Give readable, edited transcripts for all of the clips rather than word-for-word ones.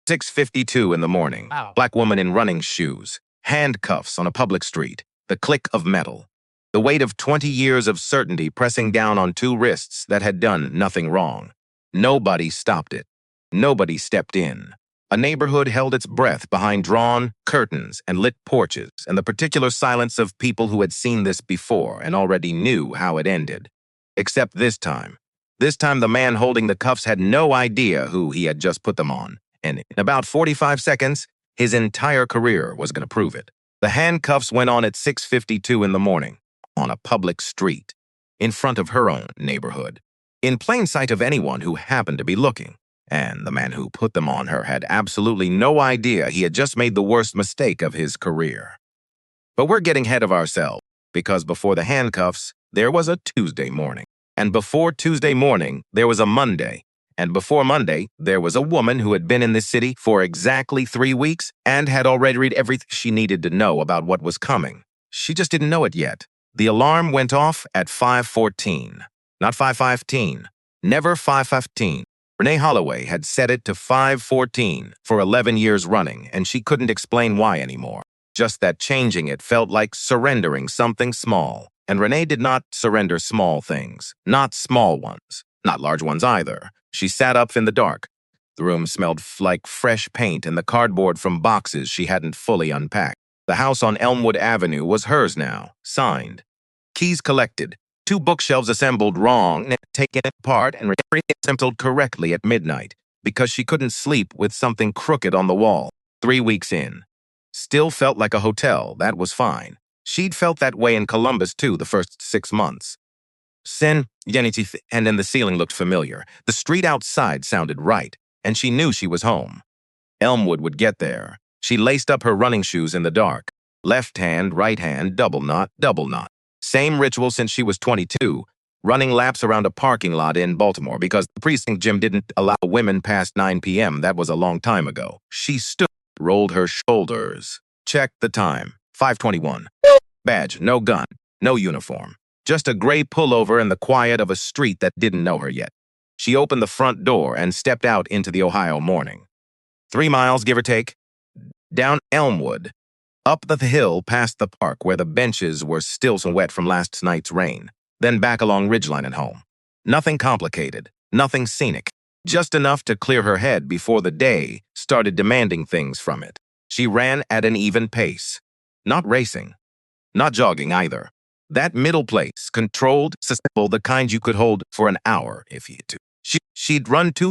6:52 in the morning. Wow. Black woman in running shoes. Handcuffs on a public street. The click of metal. The weight of 20 years of certainty pressing down on two wrists that had done nothing wrong. Nobody stopped it. Nobody stepped in. A neighborhood held its breath behind drawn curtains and lit porches and the particular silence of people who had seen this before and already knew how it ended. Except this time. This time the man holding the cuffs had no idea who he had just put them on, and in about 45 seconds, his entire career was going to prove it. The handcuffs went on at 6:52 in the morning, on a public street, in front of her own neighborhood, in plain sight of anyone who happened to be looking. And the man who put them on her had absolutely no idea he had just made the worst mistake of his career. But we're getting ahead of ourselves, because before the handcuffs, there was a Tuesday morning. And before Tuesday morning, there was a Monday. And before Monday, there was a woman who had been in this city for exactly 3 weeks and had already read everything she needed to know about what was coming. She just didn't know it yet. The alarm went off at 5:14. Not 5:15. Never 5:15. Renee Holloway had set it to 5:14 for 11 years running, and she couldn't explain why anymore. Just that changing it felt like surrendering something small. And Renee did not surrender small things. Not small ones. Not large ones either. She sat up in the dark. The room smelled like fresh paint and the cardboard from boxes she hadn't fully unpacked. The house on Elmwood Avenue was hers now, signed. Keys collected. 2 bookshelves assembled wrong, taken apart, and assembled correctly at midnight because she couldn't sleep with something crooked on the wall. 3 weeks in. Still felt like a hotel, that was fine. She'd felt that way in Columbus, too, the first 6 months. Janitors, and then the ceiling looked familiar. The street outside sounded right, and she knew she was home. Elmwood would get there. She laced up her running shoes in the dark. Left hand, right hand, double knot, double knot. Same ritual since she was 22, running laps around a parking lot in Baltimore because the precinct gym didn't allow women past 9 p.m. That was a long time ago. She stood, rolled her shoulders, checked the time. 5:21. Badge, no gun, no uniform. Just a gray pullover in the quiet of a street that didn't know her yet. She opened the front door and stepped out into the Ohio morning. 3 miles, give or take. Down Elmwood. Up the hill past the park where the benches were still so wet from last night's rain. Then back along Ridgeline and home. Nothing complicated. Nothing scenic. Just enough to clear her head before the day started demanding things from it. She ran at an even pace. Not racing. Not jogging either. That middle place, controlled, sustainable, the kind you could hold for an hour if you had to. She'd run two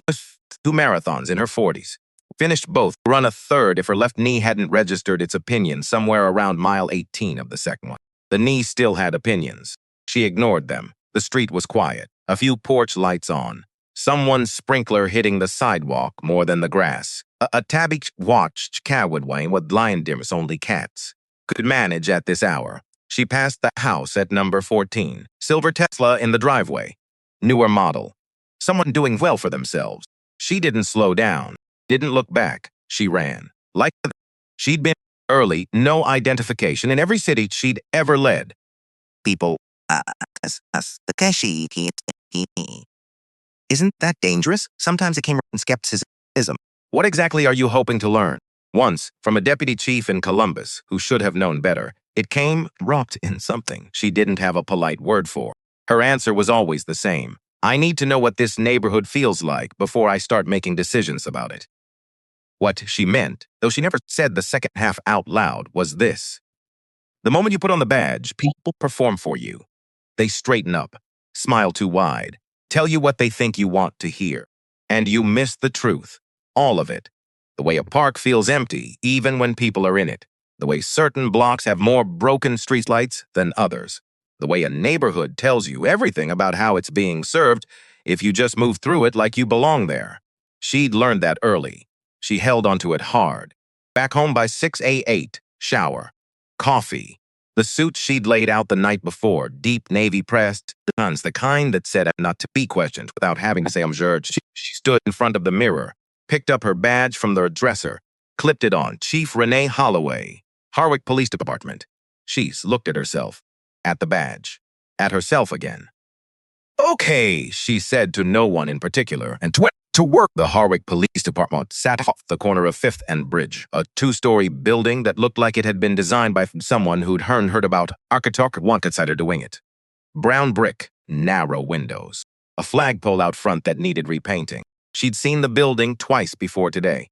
marathons in her 40s. Finished both, run a third if her left knee hadn't registered its opinion somewhere around mile 18 of the second one. The knee still had opinions. She ignored them. The street was quiet. A few porch lights on. Someone's sprinkler hitting the sidewalk more than the grass. A tabby watched Cadwoodway with lion dimmers only cats could manage at this hour. She passed the house at number 14. Silver Tesla in the driveway. Newer model. Someone doing well for themselves. She didn't slow down. Didn't look back. She ran. Like she'd been early, no identification in every city she'd ever led. People, isn't that dangerous? Sometimes it came from skepticism. What exactly are you hoping to learn? Once, from a deputy chief in Columbus, who should have known better, it came wrapped in something she didn't have a polite word for. Her answer was always the same. I need to know what this neighborhood feels like before I start making decisions about it. What she meant, though she never said the second half out loud, was this. The moment you put on the badge, people perform for you. They straighten up, smile too wide, tell you what they think you want to hear. And you miss the truth, all of it. The way a park feels empty, even when people are in it. The way certain blocks have more broken streetlights than others. The way a neighborhood tells you everything about how it's being served if you just move through it like you belong there. She'd learned that early. She held onto it hard. Back home by 6:08, shower, coffee, the suit she'd laid out the night before, deep navy pressed, guns, the kind that said not to be questioned without having to say I'm sure. She stood in front of the mirror, picked up her badge from the dresser, clipped it on, Chief Renee Holloway, Harwick Police Department. She looked at herself, at the badge, at herself again. Okay, she said to no one in particular, and to work. The Harwick Police Department sat off the corner of 5th and Bridge, a two-story building that looked like it had been designed by someone who'd heard about architect one decided to wing it. Brown brick, narrow windows, a flagpole out front that needed repainting. She'd seen the building twice before today.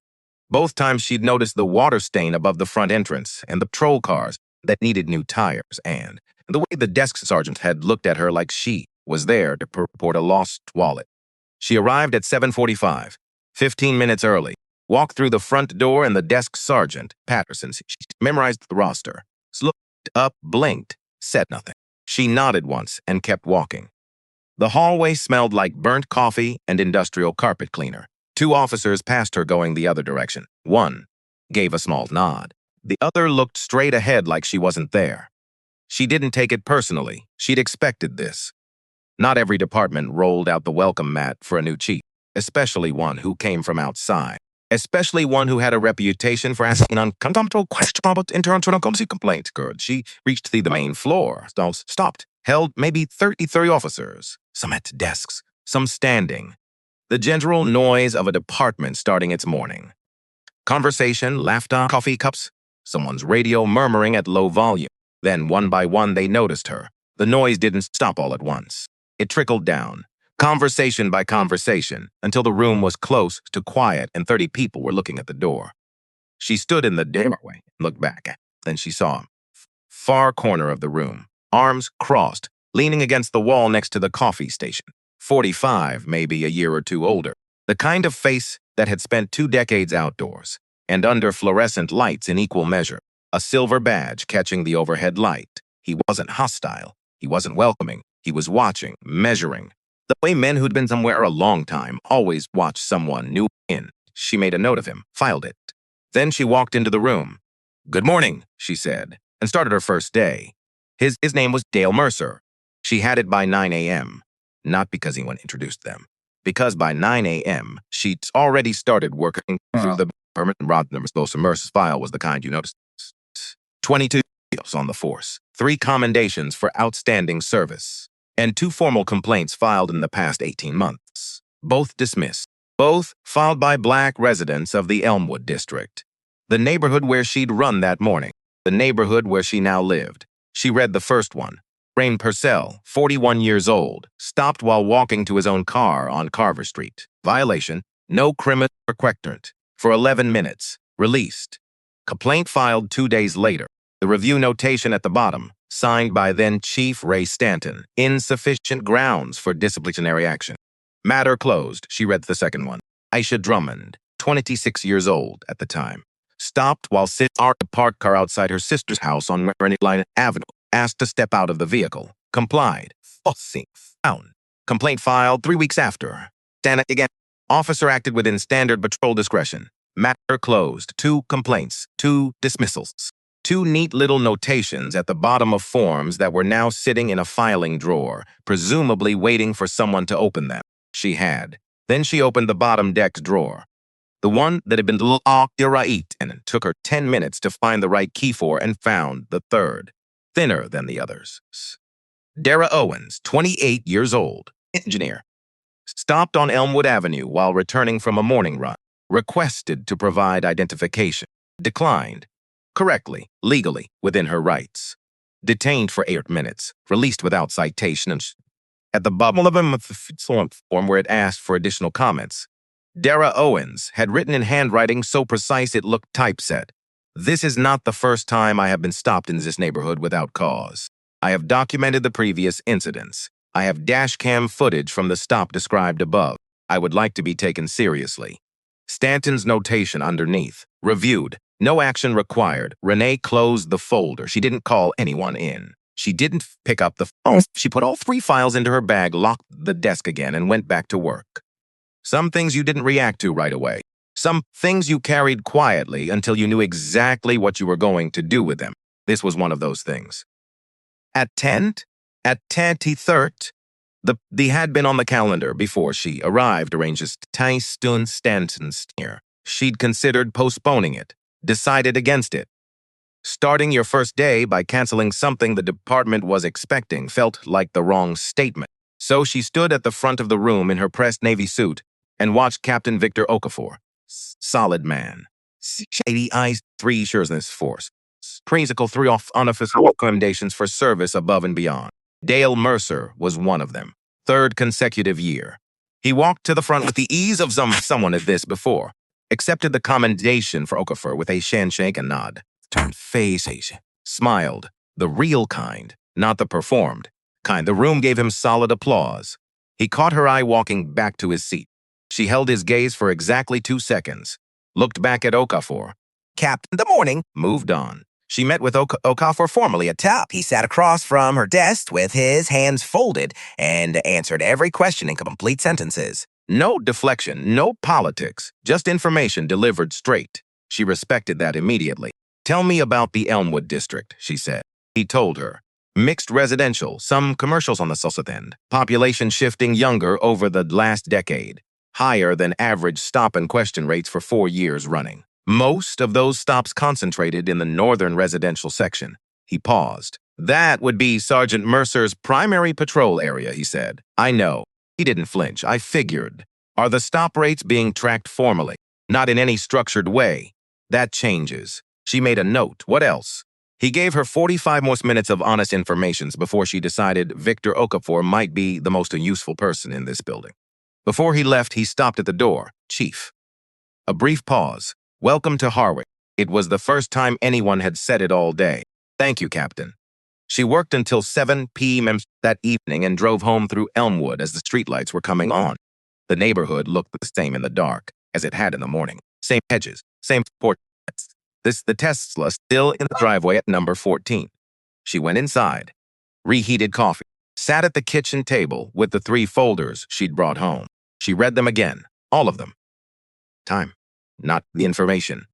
Both times she'd noticed the water stain above the front entrance and the patrol cars that needed new tires, and the way the desk sergeant had looked at her like she was there to report a lost wallet. She arrived at 7:45, 15 minutes early, walked through the front door, and the desk sergeant, Patterson, she memorized the roster, looked up, blinked, said nothing. She nodded once and kept walking. The hallway smelled like burnt coffee and industrial carpet cleaner. 2 officers passed her going the other direction. One gave a small nod. The other looked straight ahead like she wasn't there. She didn't take it personally. She'd expected this. Not every department rolled out the welcome mat for a new chief, especially one who came from outside, especially one who had a reputation for asking uncomfortable questions about internal complaints. She reached the main floor, stopped, held maybe 30 officers, some at desks, some standing. The general noise of a department starting its morning. Conversation, laughter, coffee cups, someone's radio murmuring at low volume. Then, one by one, they noticed her. The noise didn't stop all at once. It trickled down, conversation by conversation, until the room was close to quiet and 30 people were looking at the door. She stood in the doorway and looked back. Then she saw him. Far corner of the room, arms crossed, leaning against the wall next to the coffee station. 45, maybe a year or two older. The kind of face that had spent 2 decades outdoors and under fluorescent lights in equal measure. A silver badge catching the overhead light. He wasn't hostile. He wasn't welcoming. He was watching, measuring. The way men who'd been somewhere a long time always watch someone new in. She made a note of him, filed it. Then she walked into the room. "Good morning," she said, and started her first day. His name was Dale Mercer. She had it by 9 a.m., not because anyone introduced them, because by 9 a.m., she'd already started working through the permit and rod numbers. Mercer's file was the kind you noticed. 22 on the force, 3 commendations for outstanding service, and 2 formal complaints filed in the past 18 months. Both dismissed. Both filed by Black residents of the Elmwood district, the neighborhood where she'd run that morning, the neighborhood where she now lived. She read the first one. Rain Purcell, 41 years old, stopped while walking to his own car on Carver Street. Violation, no criminal requirement, for 11 minutes. Released. Complaint filed 2 days later. The review notation at the bottom, signed by then Chief Ray Stanton. Insufficient grounds for disciplinary action. Matter closed. She read the second one. Aisha Drummond, 26 years old at the time, stopped while sitting in a parked car outside her sister's house on Maryland Avenue. Asked to step out of the vehicle. Complied. Found. Complaint filed 3 weeks after. Stanton again. Officer acted within standard patrol discretion. Matter closed. 2 complaints. 2 dismissals. 2 neat little notations at the bottom of forms that were now sitting in a filing drawer, presumably waiting for someone to open them. She had. Then she opened the bottom deck's drawer. The one that had been locked and took her 10 minutes to find the right key for, and found the third. Thinner than the others. Dara Owens, 28 years old, engineer. Stopped on Elmwood Avenue while returning from a morning run. Requested to provide identification. Declined. Correctly, legally, within her rights. Detained for 8 minutes. Released without citation. At the bottom of the form where it asked for additional comments, Dara Owens had written in handwriting so precise it looked typeset. "This is not the first time I have been stopped in this neighborhood without cause. I have documented the previous incidents. I have dashcam footage from the stop described above. I would like to be taken seriously." Stanton's notation underneath. Reviewed. No action required. Renee closed the folder. She didn't call anyone in. She didn't pick up the phone. She put all 3 files into her bag, locked the desk again, and went back to work. Some things you didn't react to right away. Some things you carried quietly until you knew exactly what you were going to do with them. This was one of those things. At 10:30, the had been on the calendar before she arrived, arranges Tystone Stanton's here. She'd considered postponing it, decided against it. Starting your first day by canceling something the department was expecting felt like the wrong statement. So she stood at the front of the room in her pressed navy suit, and watched Captain Victor Okafor. Solid man. Shady eyes, 3 sureness force. Creamsicle 3 off unofficial recommendations for service above and beyond. Dale Mercer was one of them. 3rd consecutive year. He walked to the front with the ease of someone at this before. Accepted the commendation for Okafor with a handshake and nod. Turned face, smiled. The real kind, not the performed kind. The room gave him solid applause. He caught her eye walking back to his seat. She held his gaze for exactly 2 seconds. Looked back at Okafor. Captain, the morning. Moved on. She met with Okafor formally at Top. He sat across from her desk with his hands folded and answered every question in complete sentences. No deflection, no politics, just information delivered straight. She respected that immediately. Tell me about the Elmwood district, she said. He told her. Mixed residential, some commercials on the south end. Population shifting younger over the last decade. Higher than average stop and question rates for 4 years running. Most of those stops concentrated in the northern residential section. He paused. That would be Sergeant Mercer's primary patrol area, he said. I know. He didn't flinch. I figured. Are the stop rates being tracked formally? Not in any structured way. That changes. She made a note. What else? He gave her 45 more minutes of honest information before she decided Victor Okafor might be the most useful person in this building. Before he left, he stopped at the door. Chief. A brief pause. Welcome to Harwick. It was the first time anyone had said it all day. Thank you, Captain. She worked until 7 p.m. that evening and drove home through Elmwood as the streetlights were coming on. The neighborhood looked the same in the dark as it had in the morning. Same hedges, same porch. The Tesla still in the driveway at number 14. She went inside, reheated coffee, sat at the kitchen table with the 3 folders she'd brought home. She read them again, all of them. Time, not the information.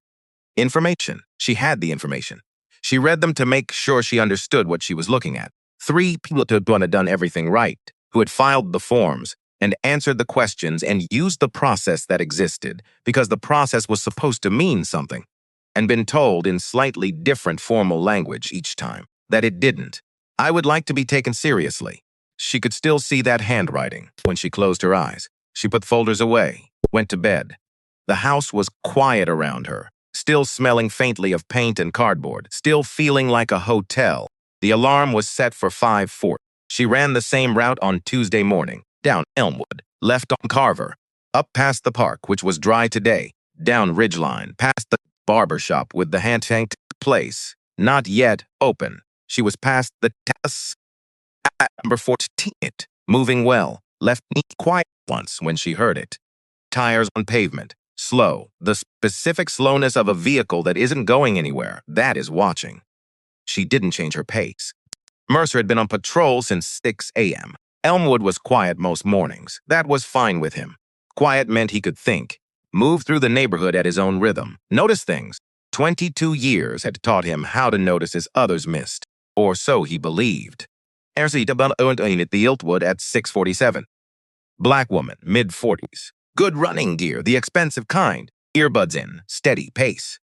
Information. She had the information. She read them to make sure she understood what she was looking at. 3 people who had done everything right, who had filed the forms and answered the questions and used the process that existed because the process was supposed to mean something, and been told in slightly different formal language each time that it didn't. I would like to be taken seriously. She could still see that handwriting when she closed her eyes. She put folders away, went to bed. The house was quiet around her, still smelling faintly of paint and cardboard, still feeling like a hotel. The alarm was set for 5:40. She ran the same route on Tuesday morning, down Elmwood, left on Carver, up past the park, which was dry today, down Ridgeline, past the barber shop with the hand-tanked place, not yet open. She was past the Tesla at number 14, moving well, left me quiet once when she heard it. Tires on pavement, slow, the specific slowness of a vehicle that isn't going anywhere, that is watching. She didn't change her pace. Mercer had been on patrol since 6 a.m. Elmwood was quiet most mornings. That was fine with him. Quiet meant he could think, move through the neighborhood at his own rhythm, notice things. 22 years had taught him how to notice as others missed, or so he believed. At the Iltwood at 6:47. Black woman, mid-40s. Good running gear, the expensive kind. Earbuds in, steady pace.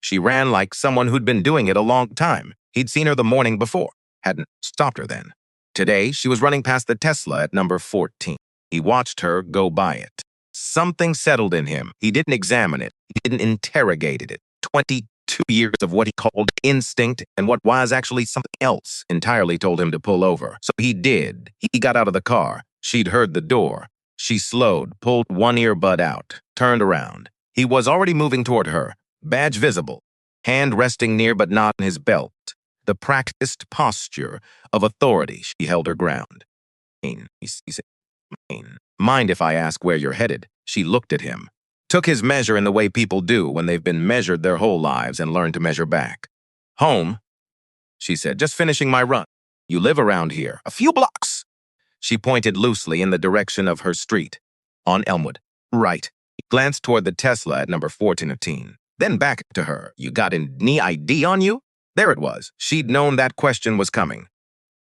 She ran like someone who'd been doing it a long time. He'd seen her the morning before, hadn't stopped her then. Today, she was running past the Tesla at number 14. He watched her go by it. Something settled in him. He didn't examine it. He didn't interrogate it. 22 years of what he called instinct and what was actually something else entirely told him to pull over. So he did. He got out of the car. She'd heard the door. She slowed, pulled one earbud out, turned around. He was already moving toward her, badge visible, hand resting near but not in his belt. The practiced posture of authority. She held her ground. He said, mind if I ask where you're headed? She looked at him. Took his measure in the way people do when they've been measured their whole lives and learned to measure back. Home, she said, just finishing my run. You live around here, a few blocks. She pointed loosely in the direction of her street. On Elmwood. Right. He glanced toward the Tesla at number 14. Then back to her. You got any ID on you? There it was. She'd known that question was coming.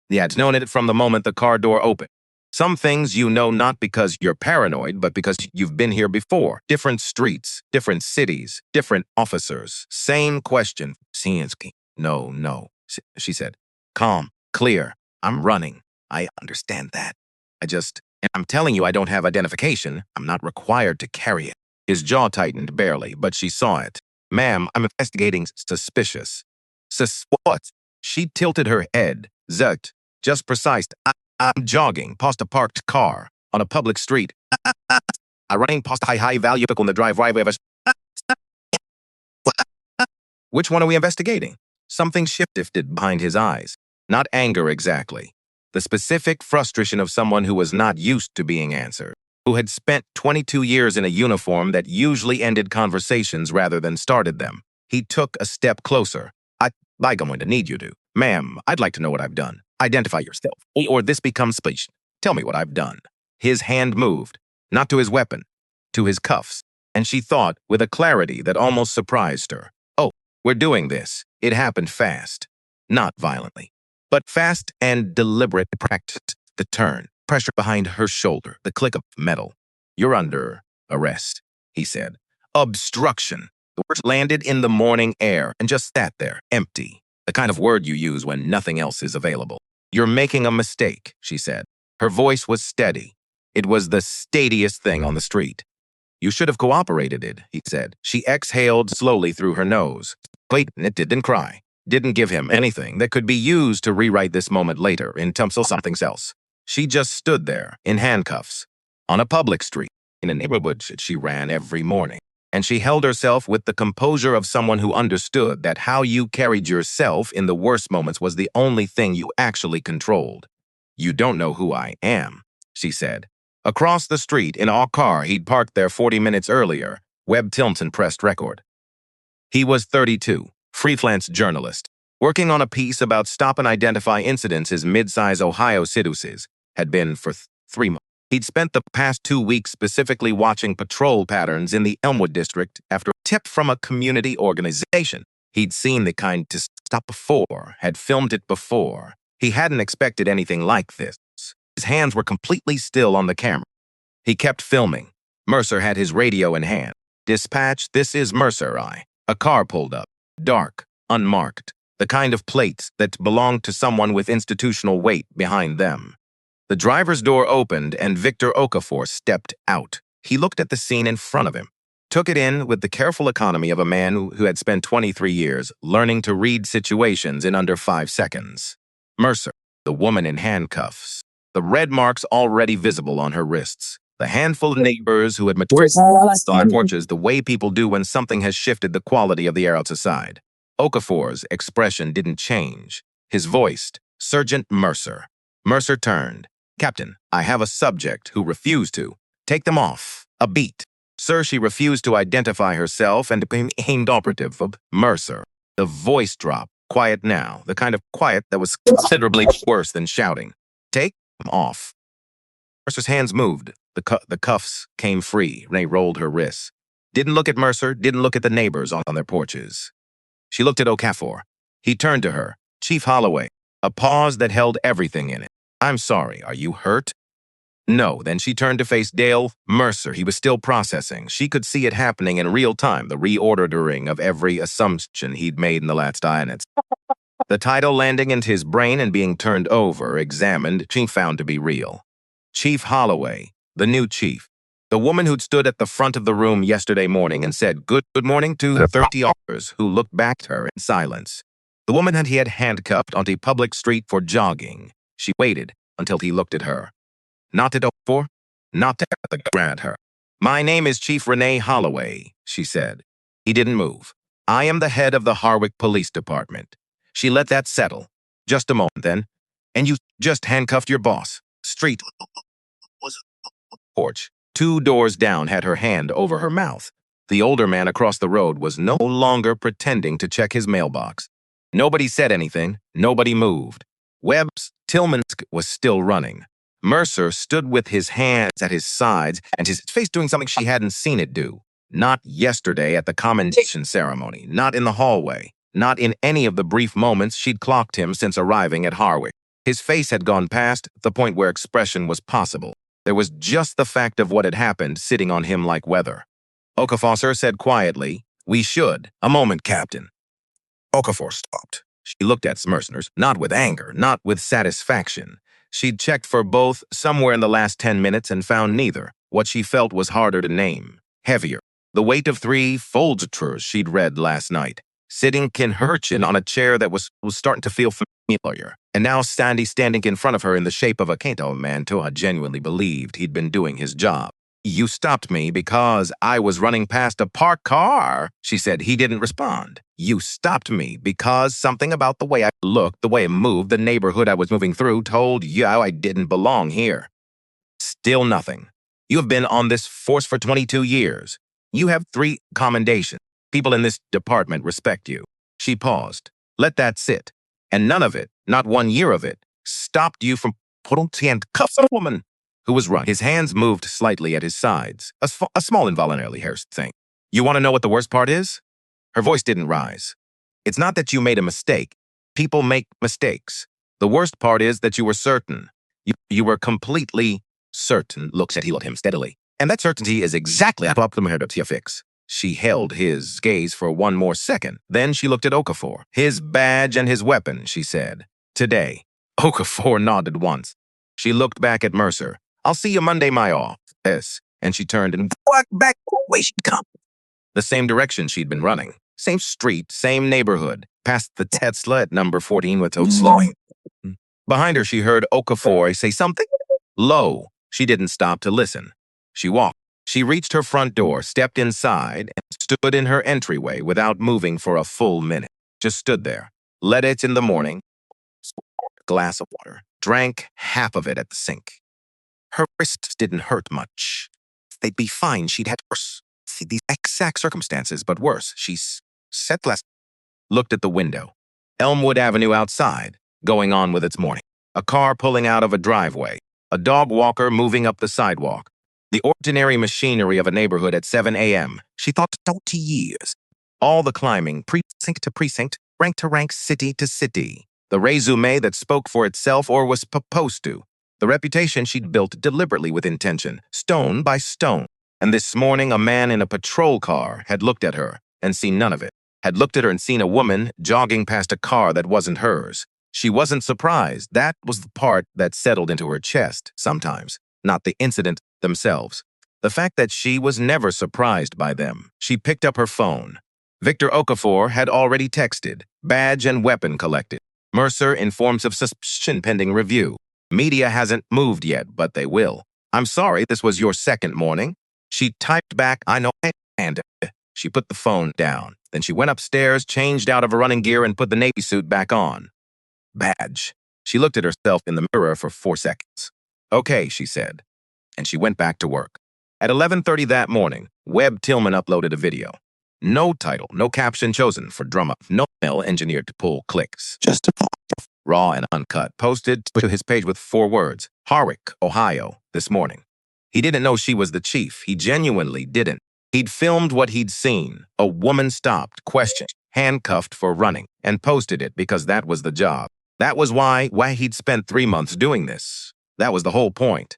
He had known it from the moment the car door opened. Some things you know not because you're paranoid, but because you've been here before. Different streets, different cities, different officers. Same question. Sienski. No, she said. Calm, clear. I'm running. I understand that. And I'm telling you I don't have identification. I'm not required to carry it. His jaw tightened barely, but she saw it. Ma'am, I'm investigating suspicious. What? She tilted her head. Zut. Just precise. I'm jogging past a parked car on a public street. I running past high value on the driveway of a... Which one are we investigating? Something shifted behind his eyes. Not anger exactly. The specific frustration of someone who was not used to being answered, who had spent 22 years in a uniform that usually ended conversations rather than started them. He took a step closer. I'm going to need you to. Ma'am, I'd like to know what I've done. Identify yourself, or this becomes speech. Tell me what I've done. His hand moved, not to his weapon, to his cuffs, and she thought with a clarity that almost surprised her. Oh, we're doing this. It happened fast. Not violently, but fast and deliberate. Practiced the turn, pressure behind her shoulder, the click of metal. You're under arrest, he said. Obstruction. The word landed in the morning air and just sat there, empty. The kind of word you use when nothing else is available. You're making a mistake, she said. Her voice was steady. It was the steadiest thing on the street. You should have cooperated, he said. She exhaled slowly through her nose. Wait, it didn't cry. Didn't give him anything that could be used to rewrite this moment later in terms of something else. She just stood there, in handcuffs, on a public street, in a neighborhood she ran every morning. And she held herself with the composure of someone who understood that how you carried yourself in the worst moments was the only thing you actually controlled. You don't know who I am, she said. Across the street, in a car he'd parked there 40 minutes earlier, Webb Tilton pressed record. He was 32, freelance journalist, working on a piece about stop and identify incidents his mid-size Ohio citizens had been for 3 months. He'd spent the past 2 weeks specifically watching patrol patterns in the Elmwood district after a tip from a community organization. He'd seen the kind to stop before, had filmed it before. He hadn't expected anything like this. His hands were completely still on the camera. He kept filming. Mercer had his radio in hand. Dispatch, this is Mercer, A car pulled up. Dark, unmarked. The kind of plates that belonged to someone with institutional weight behind them. The driver's door opened and Victor Okafor stepped out. He looked at the scene in front of him, took it in with the careful economy of a man who had spent 23 years learning to read situations in under 5 seconds. Mercer, the woman in handcuffs, the red marks already visible on her wrists, the handful of neighbors who had materialized on porches the way people do when something has shifted the quality of the air outside. Okafor's expression didn't change. His voice, Sergeant Mercer. Mercer turned. Captain, I have a subject who refused to. Take them off. A beat. Sir, she refused to identify herself and became aimed operative of Mercer. The voice dropped. Quiet now. The kind of quiet that was considerably worse than shouting. Take them off. Mercer's hands moved. The cuffs came free. Renee rolled her wrists. Didn't look at Mercer, didn't look at the neighbors on their porches. She looked at Okafor. He turned to her. Chief Holloway. A pause that held everything in it. I'm sorry, are you hurt? No, then she turned to face Dale Mercer. He was still processing. She could see it happening in real time, the reordering of every assumption he'd made in the last minutes. The title landing into his brain and being turned over, examined, she found to be real. Chief Holloway, the new chief. The woman who'd stood at the front of the room yesterday morning and said good morning to the 30 officers who looked back at her in silence. The woman that he had handcuffed onto a public street for jogging. She waited until he looked at her. Not at Okafor, not at her. My name is Chief Renee Holloway, she said. He didn't move. I am the head of the Harwick Police Department. She let that settle. Just a moment then. And you just handcuffed your boss. Street was porch. 2 doors down had her hand over her mouth. The older man across the road was no longer pretending to check his mailbox. Nobody said anything. Nobody moved. Webb's Tillman's was still running. Mercer stood with his hands at his sides and his face doing something she hadn't seen it do. Not yesterday at the commendation ceremony, not in the hallway, not in any of the brief moments she'd clocked him since arriving at Harwick. His face had gone past the point where expression was possible. There was just the fact of what had happened sitting on him like weather. Okafor said quietly, "We should. A moment, Captain." Okafor stopped. She looked at Mercer, not with anger, not with satisfaction, She'd checked for both somewhere in the last 10 minutes and found neither. What she felt was harder to name, heavier. The weight of 3 folders she'd read last night, sitting in her chin on a chair that was starting to feel familiar. And now standing in front of her in the shape of a Kato man Toa genuinely believed he'd been doing his job. "You stopped me because I was running past a parked car," she said. He didn't respond. "You stopped me because something about the way I looked, the way I moved, the neighborhood I was moving through told you I didn't belong here." Still nothing. "You have been on this force for 22 years. You have 3 commendations. People in this department respect you." She paused. "Let that sit. And none of it, not 1 year of it, stopped you from putting handcuffs on a woman who was running." His hands moved slightly at his sides, a small involuntarily hairs thing. "You want to know what the worst part is?" Her voice didn't rise. "It's not that you made a mistake. People make mistakes. The worst part is that you were certain. You were completely certain." Looks at him steadily. "And that certainty is exactly what I'm here to fix." She held his gaze for one more second. Then she looked at Okafor. "His badge and his weapon," she said. "Today." Okafor nodded once. She looked back at Mercer. "I'll see you Monday, my office." And she turned and walked back the way she'd come. The same direction she'd been running. Same street, same neighborhood. Past the Tesla at number 14 without slowing. Behind her, she heard Okafor say something low. She didn't stop to listen. She walked. She reached her front door, stepped inside, and stood in her entryway without moving for a full minute. Just stood there. Let it in the morning. Glass of water. Drank half of it at the sink. Her wrists didn't hurt much. They'd be fine. She'd had worse. See, these exact circumstances, but worse. She sat last. Looked at the window. Elmwood Avenue outside, going on with its morning. A car pulling out of a driveway. A dog walker moving up the sidewalk. The ordinary machinery of a neighborhood at 7 a.m. She thought 20 years. All the climbing, precinct to precinct, rank to rank, city to city. The resume that spoke for itself or was supposed to. The reputation she'd built deliberately with intention, stone by stone. And this morning, a man in a patrol car had looked at her and seen none of it. Had looked at her and seen a woman jogging past a car that wasn't hers. She wasn't surprised. That was the part that settled into her chest sometimes, not the incident themselves. The fact that she was never surprised by them. She picked up her phone. Victor Okafor had already texted. Badge and weapon collected. Mercer informs of suspicion pending review. Media hasn't moved yet, but they will. "I'm sorry, this was your second morning." She typed back, "I know," and she put the phone down. Then she went upstairs, changed out of her running gear, and put the Navy suit back on. Badge. She looked at herself in the mirror for 4 seconds. "Okay," she said. And she went back to work. At 11:30 that morning, Webb Tillman uploaded a video. No title, no caption chosen for drum up, no mail engineered to pull clicks. Just a raw and uncut, posted to his page with 4 words, "Harwick, Ohio, this morning." He didn't know she was the chief. He genuinely didn't. He'd filmed what he'd seen. A woman stopped, questioned, handcuffed for running, and posted it because that was the job. That was why he'd spent 3 months doing this. That was the whole point.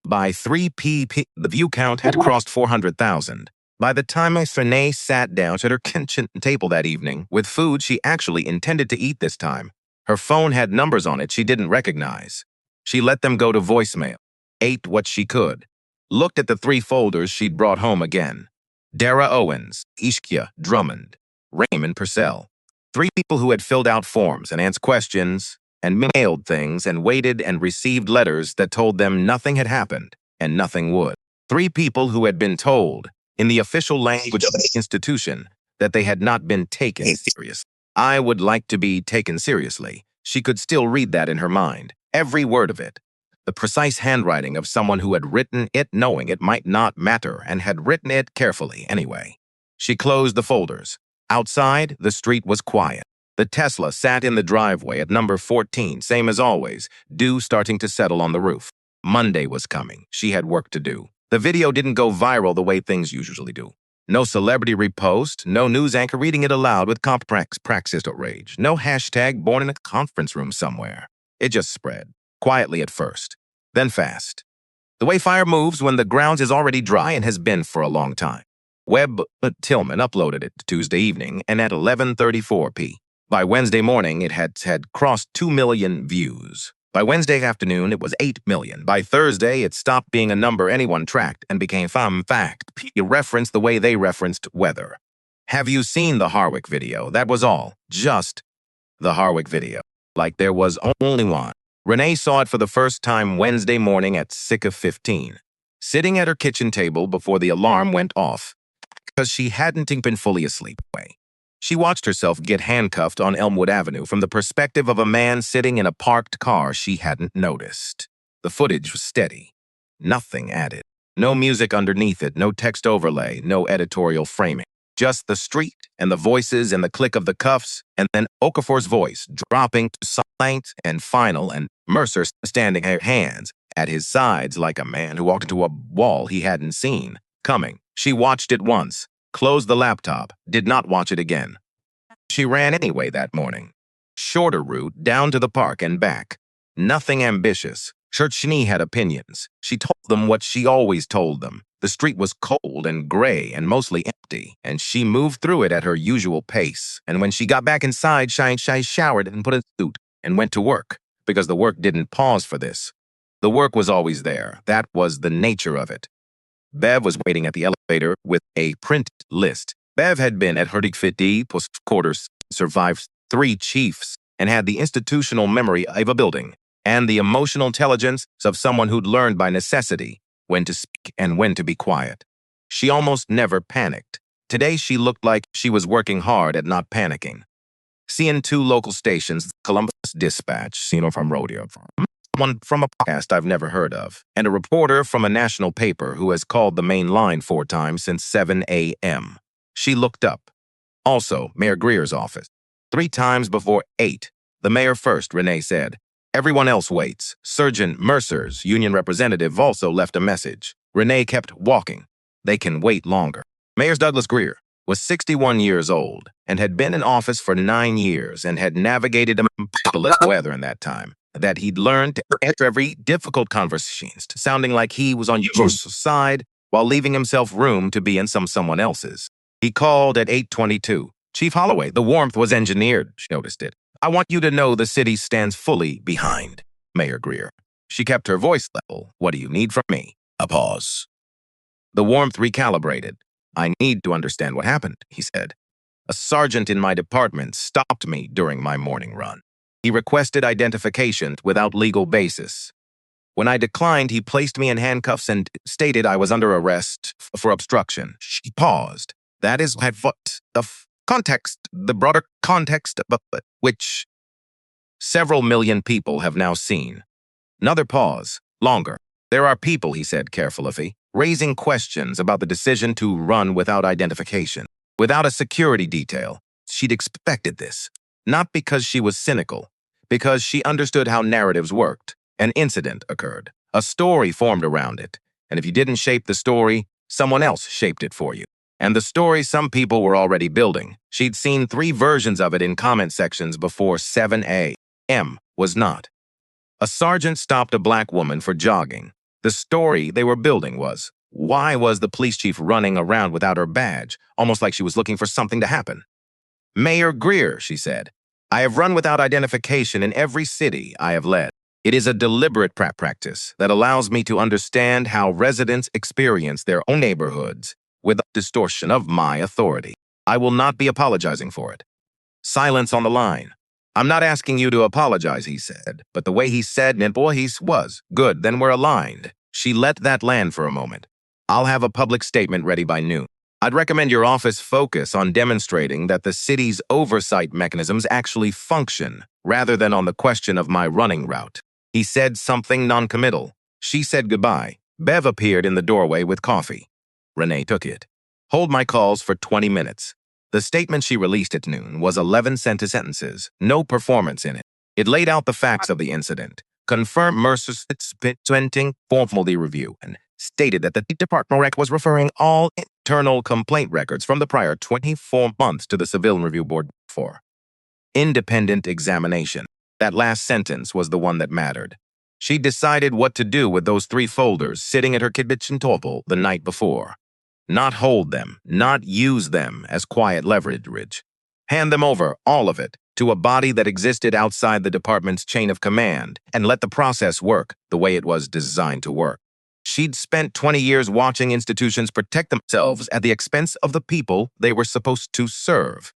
By 3 p.m., the view count had crossed 400,000. By the time Renee sat down at her kitchen table that evening with food she actually intended to eat this time, her phone had numbers on it she didn't recognize. She let them go to voicemail, ate what she could, looked at the 3 folders she'd brought home again. Dara Owens, Ishkia Drummond, Raymond Purcell. 3 people who had filled out forms and answered questions and mailed things and waited and received letters that told them nothing had happened and nothing would. 3 people who had been told, in the official language of the institution, that they had not been taken seriously. I would like to be taken seriously. She could still read that in her mind, every word of it. The precise handwriting of someone who had written it knowing it might not matter and had written it carefully anyway. She closed the folders. Outside, the street was quiet. The Tesla sat in the driveway at number 14, same as always, dew starting to settle on the roof. Monday was coming. She had work to do. The video didn't go viral the way things usually do. No celebrity repost, no news anchor reading it aloud with praxis outrage, no hashtag born in a conference room somewhere. It just spread, quietly at first, then fast. The way fire moves when the ground is already dry and has been for a long time. Webb Tillman uploaded it Tuesday evening and at 11:34 p.m. By Wednesday morning, it had crossed 2 million views. By Wednesday afternoon, it was 8 million. By Thursday, it stopped being a number anyone tracked and became fact. He referenced the way they referenced weather. Have you seen the Harwick video? That was all. Just the Harwick video. Like there was only one. Renee saw it for the first time Wednesday morning at 6:15, sitting at her kitchen table before the alarm went off, because she hadn't been fully asleep. She watched herself get handcuffed on Elmwood Avenue from the perspective of a man sitting in a parked car she hadn't noticed. The footage was steady. Nothing added. No music underneath it, no text overlay, no editorial framing. Just the street and the voices and the click of the cuffs, and then Okafor's voice dropping to silent and final, and Mercer standing her hands at his sides like a man who walked into a wall he hadn't seen coming. She watched it once, closed the laptop, did not watch it again. She ran anyway that morning. Shorter route down to the park and back. Nothing ambitious. Churchney had opinions. She told them what she always told them. The street was cold and gray and mostly empty, and she moved through it at her usual pace. And when she got back inside, she showered and put on a suit and went to work, because the work didn't pause for this. The work was always there. That was the nature of it. Bev was waiting at the elevator with a printed list. Bev had been at Hurdig 50 post-quarters, survived 3 chiefs, and had the institutional memory of a building and the emotional intelligence of someone who'd learned by necessity when to speak and when to be quiet. She almost never panicked. Today she looked like she was working hard at not panicking. Seeing 2 local stations, Columbus Dispatch, from Rodeo Farm, one from a podcast I've never heard of, and a reporter from a national paper who has called the main line 4 times since 7 a.m. She looked up. Also, Mayor Greer's office. 3 times before 8. The mayor first, Renee said. Everyone else waits. Surgeon Mercer's union representative also left a message. Renee kept walking. They can wait longer. Mayor Douglas Greer was 61 years old and had been in office for 9 years and had navigated political weather in that time. That he'd learned to enter every difficult conversation, sounding like he was on your side while leaving himself room to be in someone else's. He called at 8:22. Chief Holloway, the warmth was engineered, she noticed it. I want you to know the city stands fully behind Mayor Greer. She kept her voice level. What do you need from me? A pause. The warmth recalibrated. I need to understand what happened, he said. A sergeant in my department stopped me during my morning run. He requested identification without legal basis. When I declined, he placed me in handcuffs and stated I was under arrest for obstruction. She paused. That is what the broader context of which several million people have now seen. Another pause. Longer. There are people, he said carefully, raising questions about the decision to run without identification, without a security detail. She'd expected this. Not because she was cynical, because she understood how narratives worked. An incident occurred. A story formed around it. And if you didn't shape the story, someone else shaped it for you. And the story some people were already building. She'd seen 3 versions of it in comment sections before 7 a.m. was not. A sergeant stopped a black woman for jogging. The story they were building was, why was the police chief running around without her badge, almost like she was looking for something to happen? Mayor Greer, she said, I have run without identification in every city I have led. It is a deliberate practice that allows me to understand how residents experience their own neighborhoods with a distortion of my authority. I will not be apologizing for it. Silence on the line. I'm not asking you to apologize, he said, but the way he said it, boy, he was. Good, then we're aligned. She let that land for a moment. I'll have a public statement ready by noon. I'd recommend your office focus on demonstrating that the city's oversight mechanisms actually function, rather than on the question of my running route. He said something noncommittal. She said goodbye. Bev appeared in the doorway with coffee. Renee took it. Hold my calls for 20 minutes. The statement she released at noon was 11 sentences, no performance in it. It laid out the facts of the incident, confirmed Mercer's spending formally review, and stated that the department rec was referring all internal complaint records from the prior 24 months to the Civilian Review Board for independent examination. That last sentence was the one that mattered. She decided what to do with those 3 folders sitting at her kitchen table the night before. Not hold them, not use them as quiet leverage. Hand them over, all of it, to a body that existed outside the department's chain of command and let the process work the way it was designed to work. She'd spent 20 years watching institutions protect themselves at the expense of the people they were supposed to serve.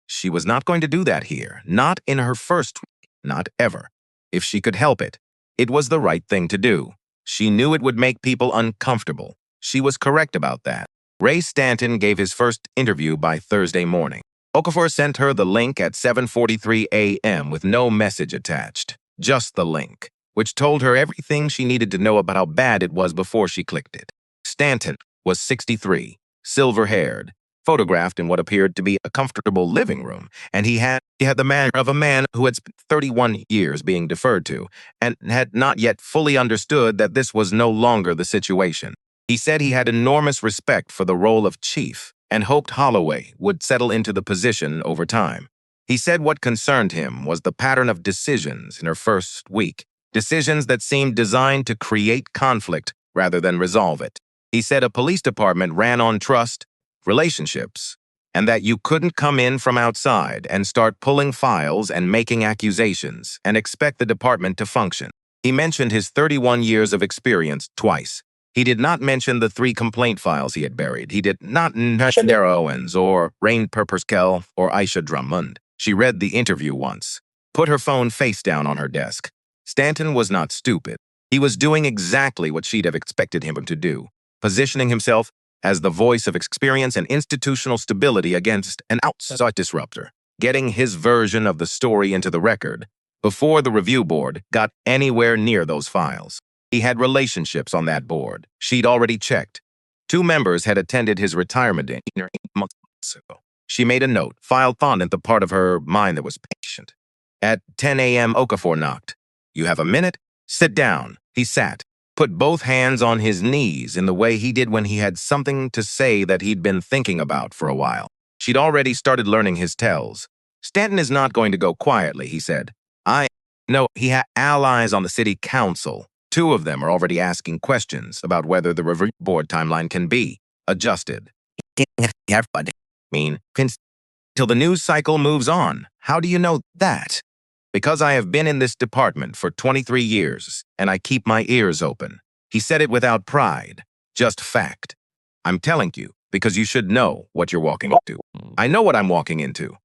She was not going to do that here, not in her first week, not ever. If she could help it, it was the right thing to do. She knew it would make people uncomfortable. She was correct about that. Ray Stanton gave his first interview by Thursday morning. Okafor sent her the link at 7:43 a.m. with no message attached, just the link, which told her everything she needed to know about how bad it was before she clicked it. Stanton was 63, silver-haired, photographed in what appeared to be a comfortable living room, and he had the manner of a man who had spent 31 years being deferred to and had not yet fully understood that this was no longer the situation. He said he had enormous respect for the role of chief and hoped Holloway would settle into the position over time. He said what concerned him was the pattern of decisions in her first week, decisions that seemed designed to create conflict rather than resolve it. He said a police department ran on trust, relationships, and that you couldn't come in from outside and start pulling files and making accusations and expect the department to function. He mentioned his 31 years of experience twice. He did not mention the 3 complaint files he had buried. He did not mention Dara Owens or Rain Purperskell or Aisha Drummond. She read the interview once, put her phone face down on her desk. Stanton was not stupid. He was doing exactly what she'd have expected him to do, positioning himself as the voice of experience and institutional stability against an outside disruptor, getting his version of the story into the record before the review board got anywhere near those files. He had relationships on that board. She'd already checked. 2 members had attended his retirement dinner months ago. She made a note, filed fondant the part of her mind that was patient. At 10 a.m., Okafor knocked. "You have a minute? Sit down." He sat, put both hands on his knees in the way he did when he had something to say that he'd been thinking about for a while. She'd already started learning his tells. "Stanton is not going to go quietly," he said. "I know he had allies on the city council. 2 of them are already asking questions about whether the review board timeline can be adjusted. Till the news cycle moves on. How do you know that?" "Because I have been in this department for 23 years, and I keep my ears open." He said it without pride, just fact. "I'm telling you, because you should know what you're walking into." "I know what I'm walking into."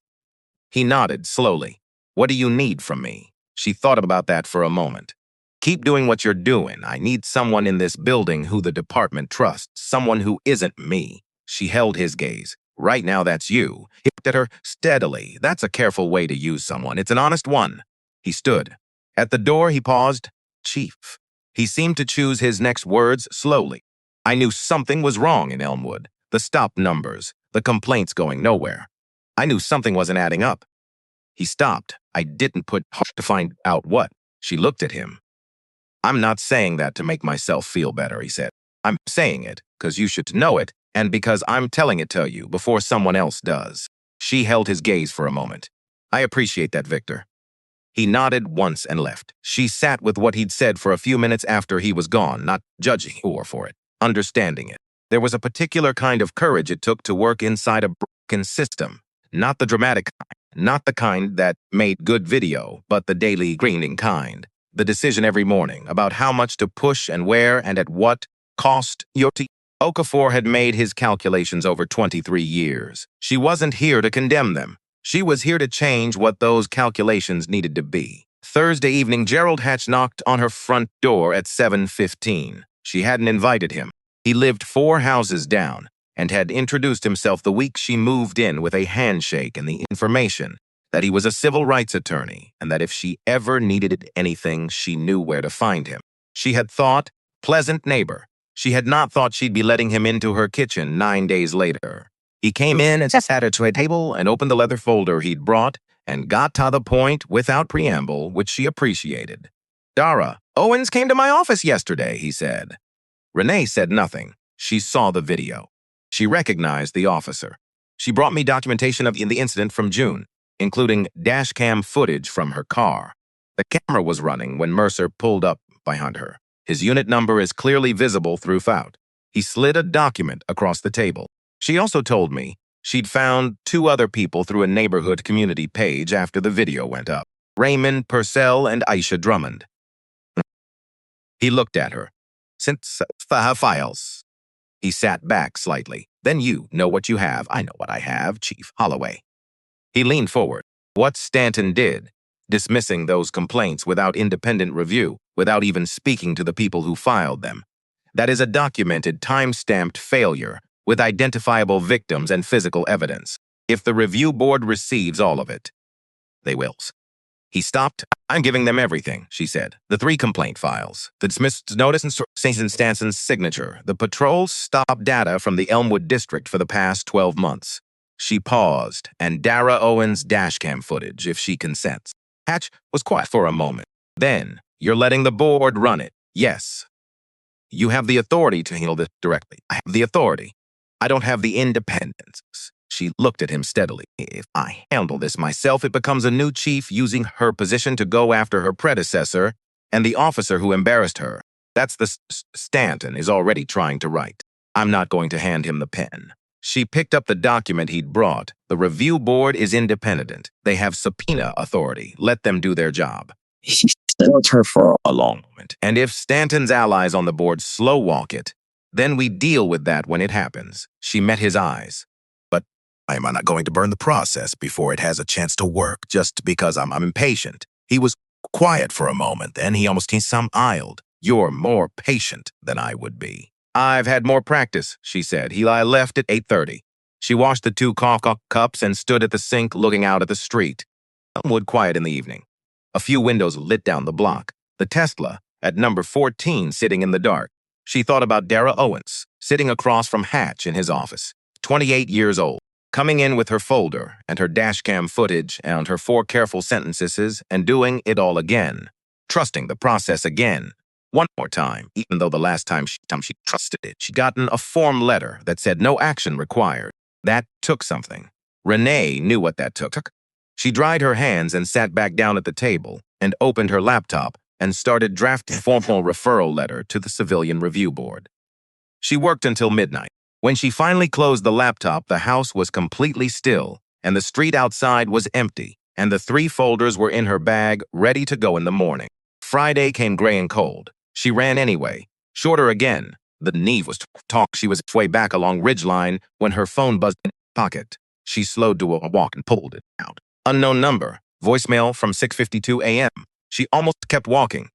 He nodded slowly. "What do you need from me?" She thought about that for a moment. "Keep doing what you're doing. I need someone in this building who the department trusts, someone who isn't me." She held his gaze. "Right now, that's you." He looked at her steadily. "That's a careful way to use someone. It's an honest one." He stood. At the door, he paused. "Chief." He seemed to choose his next words slowly. "I knew something was wrong in Elmwood. The stop numbers, the complaints going nowhere. I knew something wasn't adding up." He stopped. "I didn't put hard to find out what." She looked at him. "I'm not saying that to make myself feel better," he said. "I'm saying it because you should know it and because I'm telling it to you before someone else does." She held his gaze for a moment. "I appreciate that, Victor." He nodded once and left. She sat with what he'd said for a few minutes after he was gone, not judging or for it, understanding it. There was a particular kind of courage it took to work inside a broken system, not the dramatic kind, not the kind that made good video, but the daily grinding kind. The decision every morning about how much to push and where and at what cost. Okafor had made his calculations over 23 years. She wasn't here to condemn them. She was here to change what those calculations needed to be. Thursday evening, Gerald Hatch knocked on her front door at 7:15. She hadn't invited him. He lived 4 houses down and had introduced himself the week she moved in with a handshake and the information that he was a civil rights attorney and that if she ever needed anything, she knew where to find him. She had thought, pleasant neighbor. She had not thought she'd be letting him into her kitchen 9 days later. He came in and sat at a table and opened the leather folder he'd brought and got to the point without preamble, which she appreciated. "Dara, Owens came to my office yesterday," he said. Renee said nothing. She saw the video. She recognized the officer. "She brought me documentation of the incident from June, including dashcam footage from her car. The camera was running when Mercer pulled up behind her. His unit number is clearly visible throughout." He slid a document across the table. "She also told me She'd found two other people through a neighborhood community page after the video went up. Raymond Purcell and Aisha Drummond. He looked at her. Since files. He sat back slightly. Then you know what you have. I know what I have, Chief Holloway. He leaned forward. What Stanton did, dismissing those complaints without independent review, without even speaking to the people who filed them. That is a documented, time-stamped failure with identifiable victims and physical evidence. If the review board receives all of it, they will. He stopped. I'm giving them everything, she said. The 3 complaint files, the dismissed notice and Stanton's signature, the patrol stop data from the Elmwood district for the past 12 months. She paused, and Dara Owen's dashcam footage, if she consents. Hatch was quiet for a moment. Then, you're letting the board run it. Yes. You have the authority to handle this directly. I have the authority. I don't have the independence. She looked at him steadily. If I handle this myself, it becomes a new chief using her position to go after her predecessor and the officer who embarrassed her. That's the Stanton is already trying to write. I'm not going to hand him the pen. She picked up the document he'd brought. The review board is independent. They have subpoena authority. Let them do their job. He held her for a long moment. And if Stanton's allies on the board slow walk it, then we deal with that when it happens. She met his eyes. I'm not going to burn the process before it has a chance to work just because I'm impatient. He was quiet for a moment, then he almost smiled. You're more patient than I would be. I've had more practice, she said. Eli left at 8:30. She washed the 2 coffee cups and stood at the sink looking out at the street. Elmwood quiet in the evening. A few windows lit down the block. The Tesla at number 14 sitting in the dark. She thought about Dara Owens, sitting across from Hatch in his office, 28 years old. Coming in with her folder and her dashcam footage and her 4 careful sentences and doing it all again, trusting the process again, one more time, even though the last time she trusted it. She'd gotten a form letter that said no action required. That took something. Renee knew what that took. She dried her hands and sat back down at the table and opened her laptop and started drafting a formal referral letter to the Civilian Review Board. She worked until midnight. When she finally closed the laptop, the house was completely still, and the street outside was empty, and the 3 folders were in her bag, ready to go in the morning. Friday came gray and cold. She ran anyway. Shorter again. The Neve was talk. She was way back along Ridgeline when her phone buzzed in her pocket. She slowed to a walk and pulled it out. Unknown number. Voicemail from 6:52 a.m. She almost kept walking.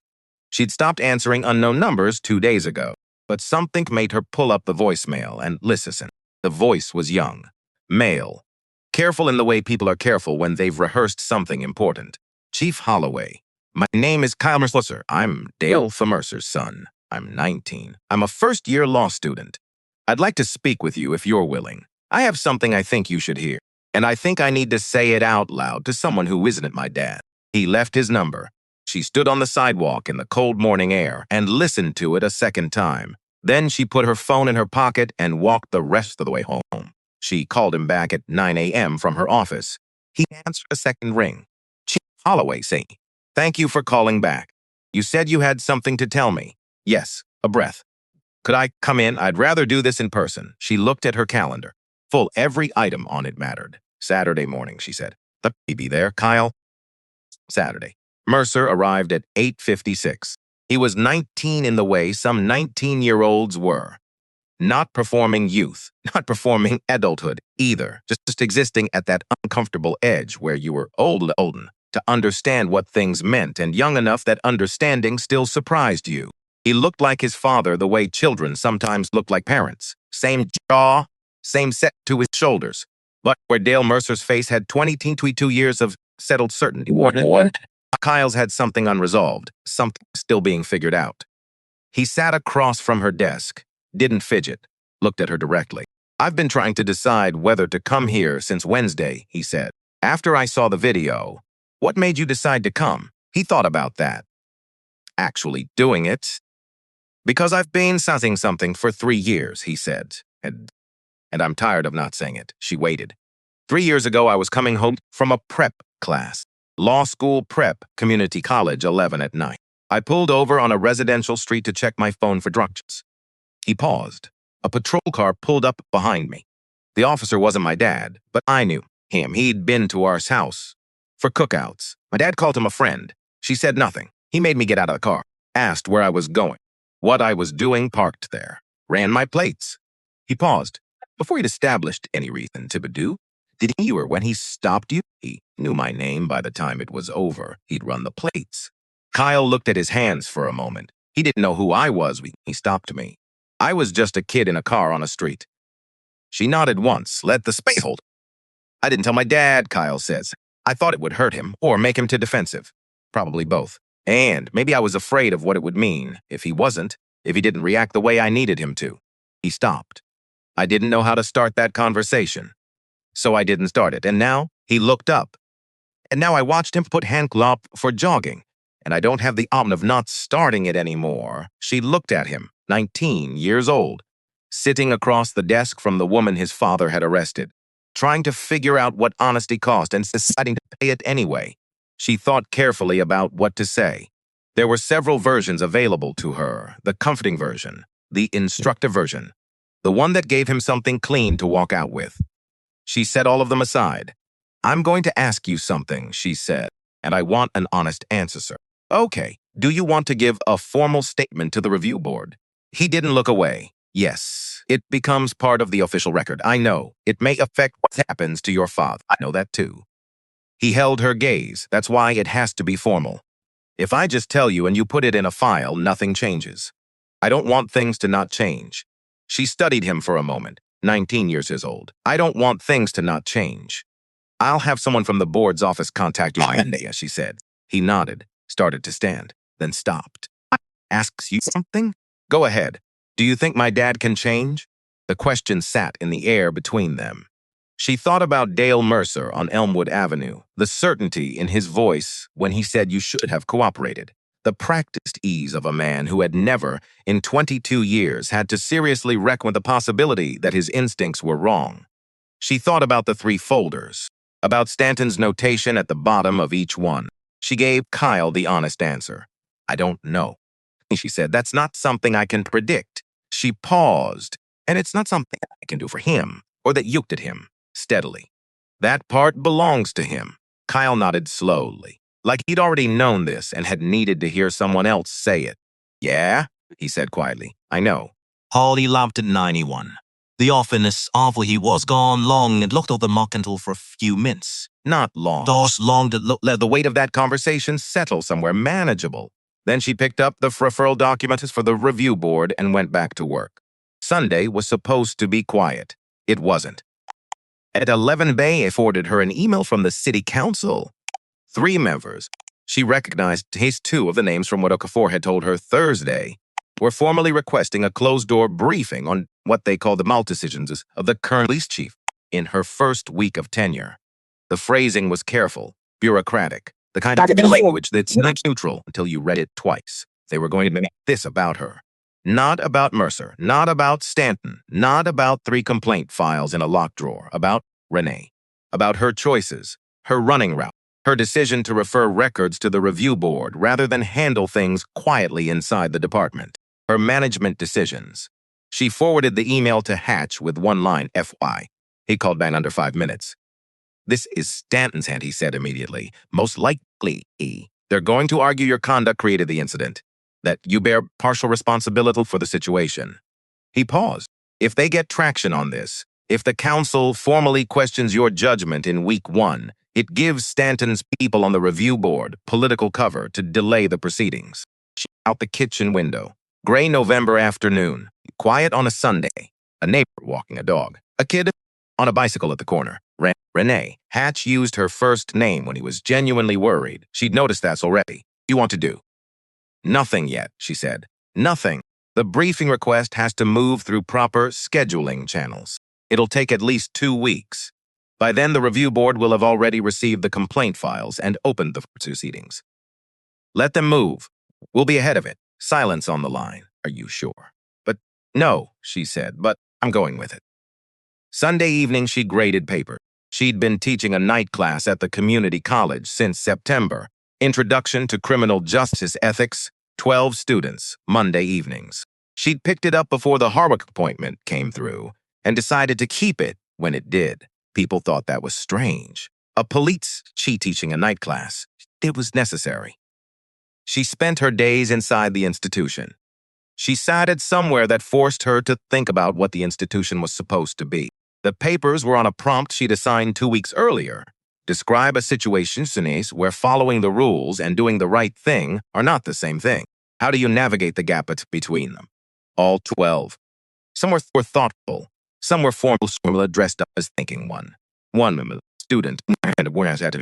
She'd stopped answering unknown numbers 2 days ago. But something made her pull up the voicemail and listen. The voice was young, male, careful in the way people are careful when they've rehearsed something important. Chief Holloway, my name is Kyle Mercer. I'm Dale Mercer's son. I'm 19. I'm a first-year law student. I'd like to speak with you if you're willing. I have something I think you should hear, and I think I need to say it out loud to someone who isn't my dad. He left his number. She stood on the sidewalk in the cold morning air and listened to it a second time. Then she put her phone in her pocket and walked the rest of the way home. She called him back at 9 a.m. from her office. He answered a second ring. Chief Holloway saying, "Thank you for calling back. You said you had something to tell me." "Yes, a breath. Could I come in? I'd rather do this in person." She looked at her calendar. Full every item on it mattered. Saturday morning, she said. "The baby there, Kyle?" Saturday. Mercer arrived at 8:56. He was 19 in the way some 19-year-olds were. Not performing youth, not performing adulthood either, just existing at that uncomfortable edge where you were old to understand what things meant and young enough that understanding still surprised you. He looked like his father the way children sometimes look like parents. Same jaw, same set to his shoulders. But where Dale Mercer's face had 22 years of settled certainty. What? Kyle's had something unresolved, something still being figured out. He sat across from her desk, didn't fidget, looked at her directly. "I've been trying to decide whether to come here since Wednesday," he said. "After I saw the video, what made you decide to come?" He thought about that. "Actually doing it? Because I've been saying something for 3 years," he said. And I'm tired of not saying it. She waited. 3 years ago, I was coming home from a prep class. Law school prep, community college, 11 at night. I pulled over on a residential street to check my phone for directions. He paused. A patrol car pulled up behind me. The officer wasn't my dad, but I knew him. He'd been to our house for cookouts. My dad called him a friend. She said nothing. He made me get out of the car, asked where I was going, what I was doing parked there, ran my plates. He paused. Before he'd established any reason to do, did he or when he stopped you? He knew my name by the time it was over. He'd run the plates. Kyle looked at his hands for a moment. He didn't know who I was when he stopped me. I was just a kid in a car on a street. She nodded once, let the space hold. I didn't tell my dad, Kyle says. I thought it would hurt him or make him too defensive. Probably both. And maybe I was afraid of what it would mean if he wasn't, if he didn't react the way I needed him to. He stopped. I didn't know how to start that conversation. So I didn't start it. And now he looked up. And now I watched him put hand glove for jogging. And I don't have the option of not starting it anymore. She looked at him, 19 years old, sitting across the desk from the woman his father had arrested, trying to figure out what honesty cost and deciding to pay it anyway. She thought carefully about what to say. There were several versions available to her, the comforting version, the instructive version, the one that gave him something clean to walk out with. She set all of them aside. I'm going to ask you something, she said, and I want an honest answer, sir. Okay, do you want to give a formal statement to the review board? He didn't look away. Yes, it becomes part of the official record. I know. It may affect what happens to your father. I know that too. He held her gaze. That's why it has to be formal. If I just tell you and you put it in a file, nothing changes. I don't want things to not change. She studied him for a moment, 19 years old. I don't want things to not change. I'll have someone from the board's office contact you, she said. He nodded, started to stand, then stopped. Asks you something? Go ahead. Do you think my dad can change? The question sat in the air between them. She thought about Dale Mercer on Elmwood Avenue, the certainty in his voice when he said you should have cooperated, the practiced ease of a man who had never, in 22 years, had to seriously reckon with the possibility that his instincts were wrong. She thought about the 3 folders, about Stanton's notation at the bottom of each one. She gave Kyle the honest answer. I don't know. She said, that's not something I can predict. She paused, and it's not something I can do for him, or that you did him, steadily. That part belongs to him. Kyle nodded slowly, like he'd already known this and had needed to hear someone else say it. Yeah, he said quietly, I know. Harley laughed at 91. The office after he was gone long and looked at the Mercantile for a few minutes. Not long. Thus long that Let the weight of that conversation settle somewhere manageable. Then she picked up the referral documents for the review board and went back to work. Sunday was supposed to be quiet. It wasn't. At 11 Bay, I forwarded her an email from the city council. 3 members. She recognized his 2 of the names from what Okafor had told her Thursday were formally requesting a closed-door briefing on what they call the mal-decisions of the current police chief in her first week of tenure. The phrasing was careful, bureaucratic, the kind of language that's not neutral until you read it twice. They were going to make this about her. Not about Mercer, not about Stanton, not about 3 complaint files in a locked drawer, about Renee, about her choices, her running route, her decision to refer records to the review board rather than handle things quietly inside the department, her management decisions. She forwarded the email to Hatch with one line, FY. He called back under 5 minutes. This is Stanton's hand, he said immediately. Most likely, they're going to argue your conduct created the incident, that you bear partial responsibility for the situation. He paused. If they get traction on this, if the council formally questions your judgment in week 1, it gives Stanton's people on the review board political cover to delay the proceedings. Out the kitchen window. Gray November afternoon. Quiet on a Sunday. A neighbor walking a dog. A kid on a bicycle at the corner. Renee. Hatch used her first name when he was genuinely worried. She'd noticed that already. You want to do? Nothing yet, she said. Nothing. The briefing request has to move through proper scheduling channels. It'll take at least 2 weeks. By then, the review board will have already received the complaint files and opened the proceedings. Let them move. We'll be ahead of it. Silence on the line. Are you sure? But no, she said, but I'm going with it. Sunday evening, she graded papers. She'd been teaching a night class at the community college since September. Introduction to Criminal Justice Ethics, 12 students, Monday evenings. She'd picked it up before the Hardworking appointment came through and decided to keep it When it did, people thought that was strange. A police she teaching a night class. It was necessary. She spent her days inside the institution. She sat at somewhere that forced her to think about what the institution was supposed to be. The papers were on a prompt she'd assigned 2 weeks earlier. Describe a situation where following the rules and doing the right thing are not the same thing. How do you navigate the gap between them? All 12. Some were thoughtful. Some were formal, dressed up as thinking one. One student,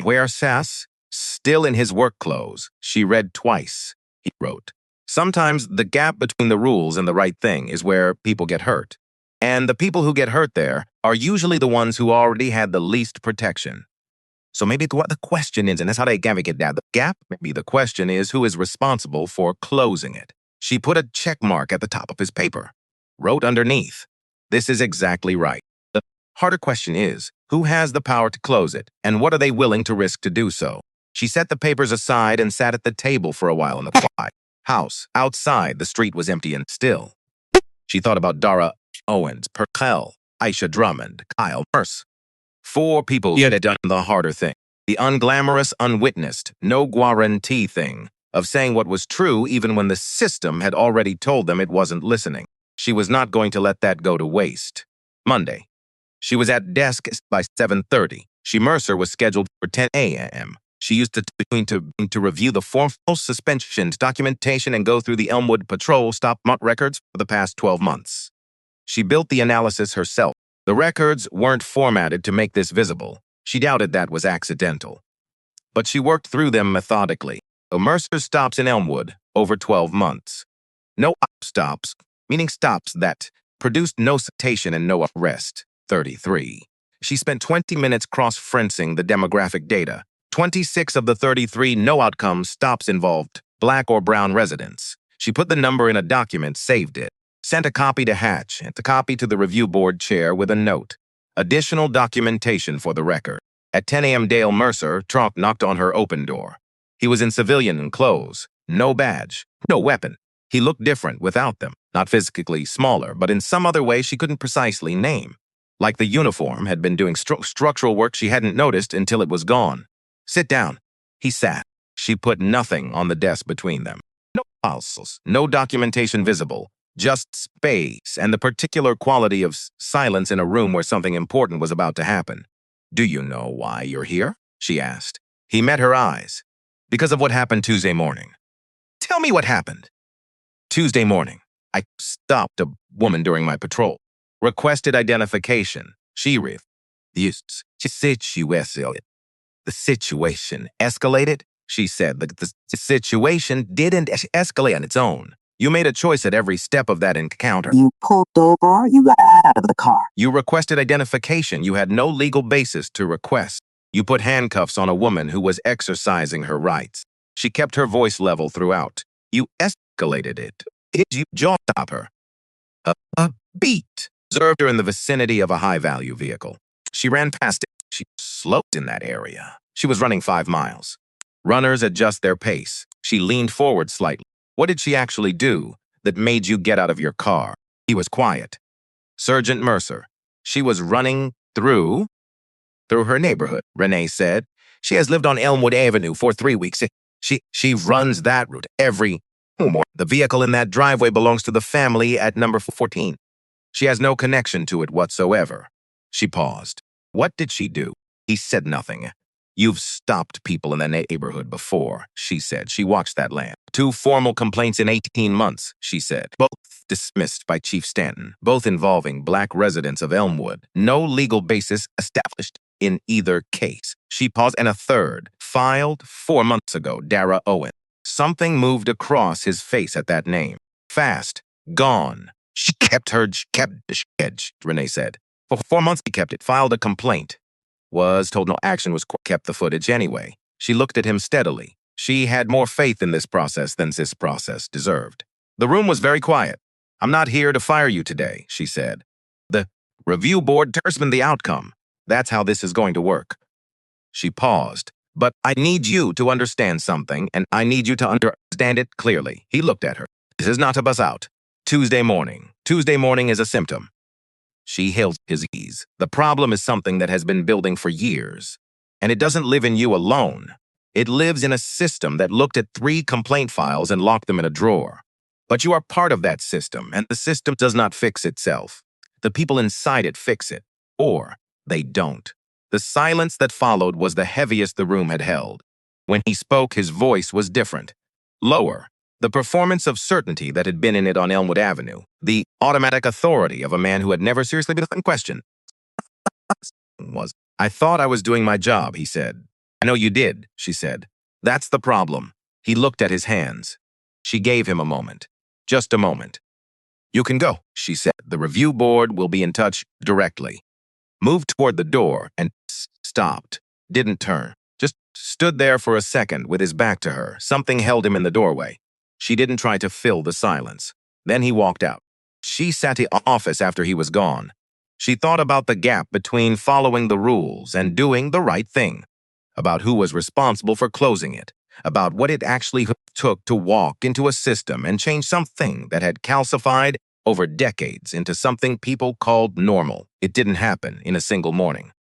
where Sass, still in his work clothes, she read twice. He wrote, "Sometimes the gap between the rules and the right thing is where people get hurt. And the people who get hurt there are usually the ones who already had the least protection." So maybe what the question is, and that's how they navigate that. The gap, maybe the question is who is responsible for closing it. She put a check mark at the top of his paper. Wrote underneath, "This is exactly right." The harder question is, who has the power to close it, and what are they willing to risk to do so? She set the papers aside and sat at the table for a while in the quiet house. Outside, the street was empty and still. She thought about Dara Owens, Perkel, Aisha Drummond, Kyle Merce. 4 people who had done the harder thing. The unglamorous, unwitnessed, no guarantee thing of saying what was true even when the system had already told them it wasn't listening. She was not going to let that go to waste. Monday. She was at desk by 7:30. Mercer was scheduled for 10 a.m. She used to review the formal suspensions, documentation, and go through the Elmwood Patrol stop records for the past 12 months. She built the analysis herself. The records weren't formatted to make this visible. She doubted that was accidental. But she worked through them methodically. Mercer's stops in Elmwood over 12 months. No stops, meaning stops that produced no citation and no arrest, 33. She spent 20 minutes cross-referencing the demographic data. 26 of the 33 no-outcome stops involved Black or brown residents. She put the number in a document, saved it, sent a copy to Hatch and a copy to the review board chair with a note. Additional documentation for the record. At 10 a.m. Dale Mercer knocked on her open door. He was in civilian clothes, no badge, no weapon. He looked different without them, not physically smaller, but in some other way she couldn't precisely name. Like the uniform had been doing structural work she hadn't noticed until it was gone. "Sit down." He sat. She put nothing on the desk between them. No files, no documentation visible. Just space and the particular quality of silence in a room where something important was about to happen. "Do you know why you're here?" she asked. He met her eyes. "Because of what happened Tuesday morning." "Tell me what happened." "Tuesday morning, I stopped a woman during my patrol. Requested identification. She refused. The situation escalated," she said. The situation didn't escalate on its own. You made a choice at every step of that encounter. You pulled over, you got out of the car. You requested identification you had no legal basis to request. You put handcuffs on a woman who was exercising her rights. She kept her voice level throughout. You escalated it. Did you jaw stop her? A beat observed her in the vicinity of a high-value vehicle. She ran past it. She slowed in that area. She was running 5 miles. Runners adjust their pace. She leaned forward slightly. "What did she actually do that made you get out of your car?" He was quiet. "Sergeant Mercer, she was running through her neighborhood," Renee said. "She has lived on Elmwood Avenue for 3 weeks. She runs that route every morning. The vehicle in that driveway belongs to the family at number 14. She has no connection to it whatsoever." She paused. "What did she do?" He said nothing. "You've stopped people in the neighborhood before," she said. She watched that land. 2 formal complaints in 18 months, she said. Both dismissed by Chief Stanton, both involving Black residents of Elmwood. No legal basis established in either case. She paused, and a third, filed 4 months ago, Dara Owen. Something moved across his face at that name. Fast. Gone. She kept, Renee said. For 4 months he kept it, filed a complaint. Was told no action was kept the footage anyway. She looked at him steadily. She had more faith in this process than this process deserved. The room was very quiet. "I'm not here to fire you today," she said. "The review board determines the outcome. That's how this is going to work." She paused. "But I need you to understand something, and I need you to understand it clearly." He looked at her. "This is not to buzz out. Tuesday morning. Tuesday morning is a symptom." She held his ease. The problem is something that has been building for years. And it doesn't live in you alone. It lives in a system that looked at 3 complaint files and locked them in a drawer. But you are part of that system, and the system does not fix itself. The people inside it fix it, or they don't. The silence that followed was the heaviest the room had held. When he spoke, his voice was different, lower. The performance of certainty that had been in it on Elmwood Avenue, the automatic authority of a man who had never seriously been questioned, was, "I thought I was doing my job," he said. "I know you did," she said. "That's the problem." He looked at his hands. She gave him a moment. Just a moment. "You can go," she said. "The review board will be in touch directly." Moved toward the door and stopped. Didn't turn. Just stood there for a second with his back to her. Something held him in the doorway. She didn't try to fill the silence. Then he walked out. She sat in the office after he was gone. She thought about the gap between following the rules and doing the right thing, about who was responsible for closing it, about what it actually took to walk into a system and change something that had calcified over decades into something people called normal. It didn't happen in a single morning.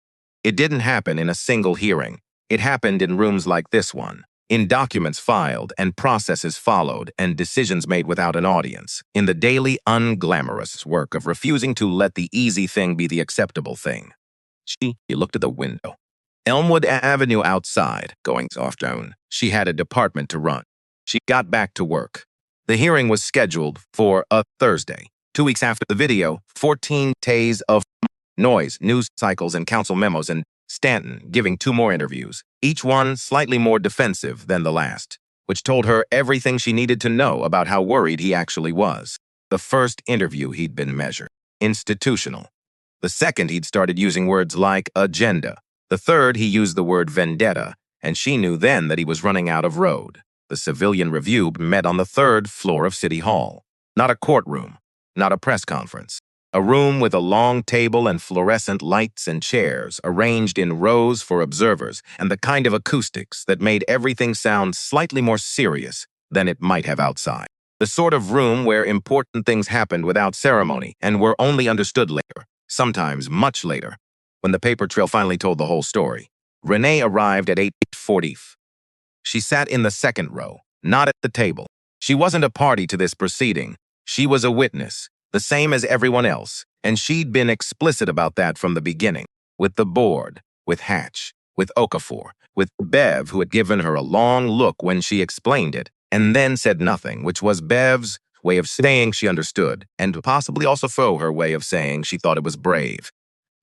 It didn't happen in a single hearing. It happened in rooms like this one, in documents filed and processes followed and decisions made without an audience, in the daily unglamorous work of refusing to let the easy thing be the acceptable thing. She looked at the window. Elmwood Avenue outside, going soft down. She had a department to run. She got back to work. The hearing was scheduled for a Thursday. 2 weeks after the video, 14 days of noise, news cycles, and council memos, and Stanton giving 2 more interviews, each one slightly more defensive than the last, which told her everything she needed to know about how worried he actually was. The first interview he'd been measured. Institutional. The second he'd started using words like agenda. The third he used the word vendetta, and she knew then that he was running out of road. The civilian review met on the 3rd floor of City Hall. Not a courtroom, not a press conference. A room with a long table and fluorescent lights and chairs arranged in rows for observers, and the kind of acoustics that made everything sound slightly more serious than it might have outside. The sort of room where important things happened without ceremony and were only understood later, sometimes much later, when the paper trail finally told the whole story. Renee arrived at 8:40. She sat in the 2nd row, not at the table. She wasn't a party to this proceeding. She was a witness, the same as everyone else, and she'd been explicit about that from the beginning, with the board, with Hatch, with Okafor, with Bev, who had given her a long look when she explained it, and then said nothing, which was Bev's way of saying she understood, and possibly also her way of saying she thought it was brave.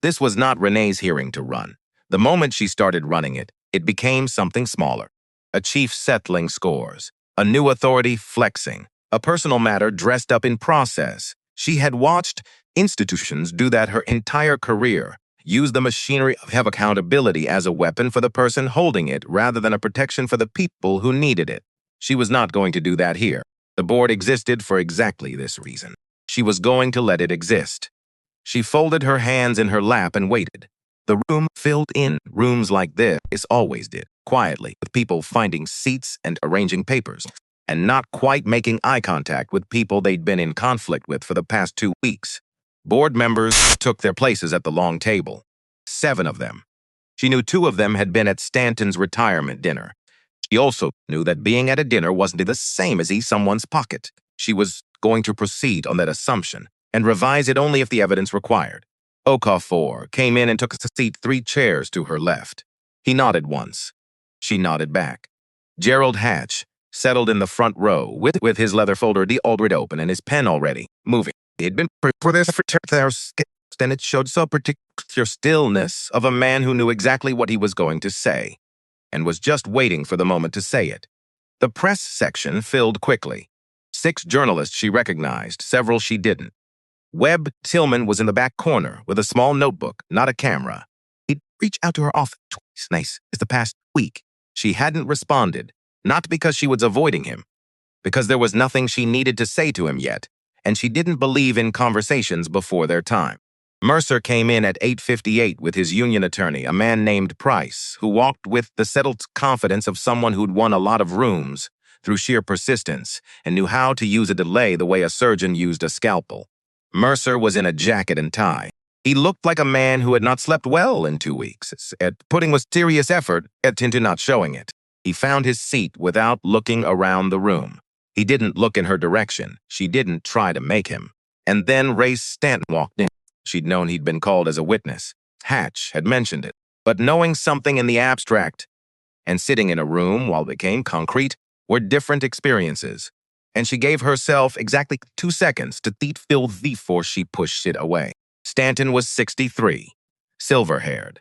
This was not Renee's hearing to run. The moment she started running it, it became something smaller. A chief settling scores, a new authority flexing, a personal matter dressed up in process. She had watched institutions do that her entire career, use the machinery of accountability as a weapon for the person holding it rather than a protection for the people who needed it. She was not going to do that here. The board existed for exactly this reason. She was going to let it exist. She folded her hands in her lap and waited. The room filled in. Rooms like this always did, quietly, with people finding seats and arranging papers, and not quite making eye contact with people they'd been in conflict with for the past 2 weeks. Board members took their places at the long table. 7 of them. She knew 2 of them had been at Stanton's retirement dinner. She also knew that being at a dinner wasn't the same as someone's pocket. She was going to proceed on that assumption and revise it only if the evidence required. Okafor came in and took a seat 3 chairs to her left. He nodded once. She nodded back. Gerald Hatch settled in the front row with his leather folder already open and his pen already moving. He had been for this for and it showed so particular stillness of a man who knew exactly what he was going to say and was just waiting for the moment to say it. The press section filled quickly. 6 journalists she recognized, several she didn't. Webb Tillman was in the back corner with a small notebook, not a camera. He'd reached out to her office twice the past week. She hadn't responded, not because she was avoiding him, because there was nothing she needed to say to him yet, and she didn't believe in conversations before their time. Mercer came in at 8:58 with his union attorney, a man named Price, who walked with the settled confidence of someone who'd won a lot of rooms through sheer persistence and knew how to use a delay the way a surgeon used a scalpel. Mercer was in a jacket and tie. He looked like a man who had not slept well in 2 weeks, at putting with serious effort into not showing it. He found his seat without looking around the room. He didn't look in her direction. She didn't try to make him. And then Ray Stanton walked in. She'd known he'd been called as a witness. Hatch had mentioned it. But knowing something in the abstract and sitting in a room while it became concrete were different experiences. And she gave herself exactly 2 seconds to feel before she pushed it away. Stanton was 63, silver-haired.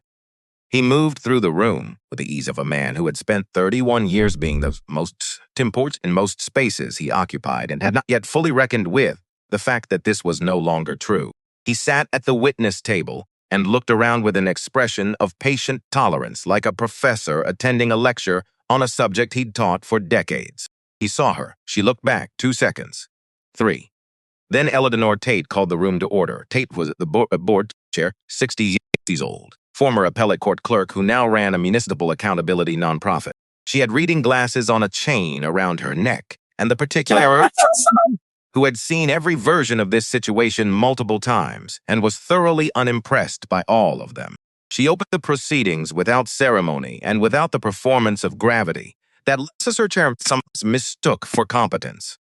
He moved through the room with the ease of a man who had spent 31 years being the most important in most spaces he occupied and had not yet fully reckoned with the fact that this was no longer true. He sat at the witness table and looked around with an expression of patient tolerance, like a professor attending a lecture on a subject he'd taught for decades. He saw her. She looked back 2 seconds. 3. Then Eleanor Tate called the room to order. Tate was the board chair, 60 years old, former appellate court clerk who now ran a municipal accountability nonprofit. She had reading glasses on a chain around her neck, and the particular who had seen every version of this situation multiple times and was thoroughly unimpressed by all of them. She opened the proceedings without ceremony and without the performance of gravity that Legislature Chair sometimes mistook for competence.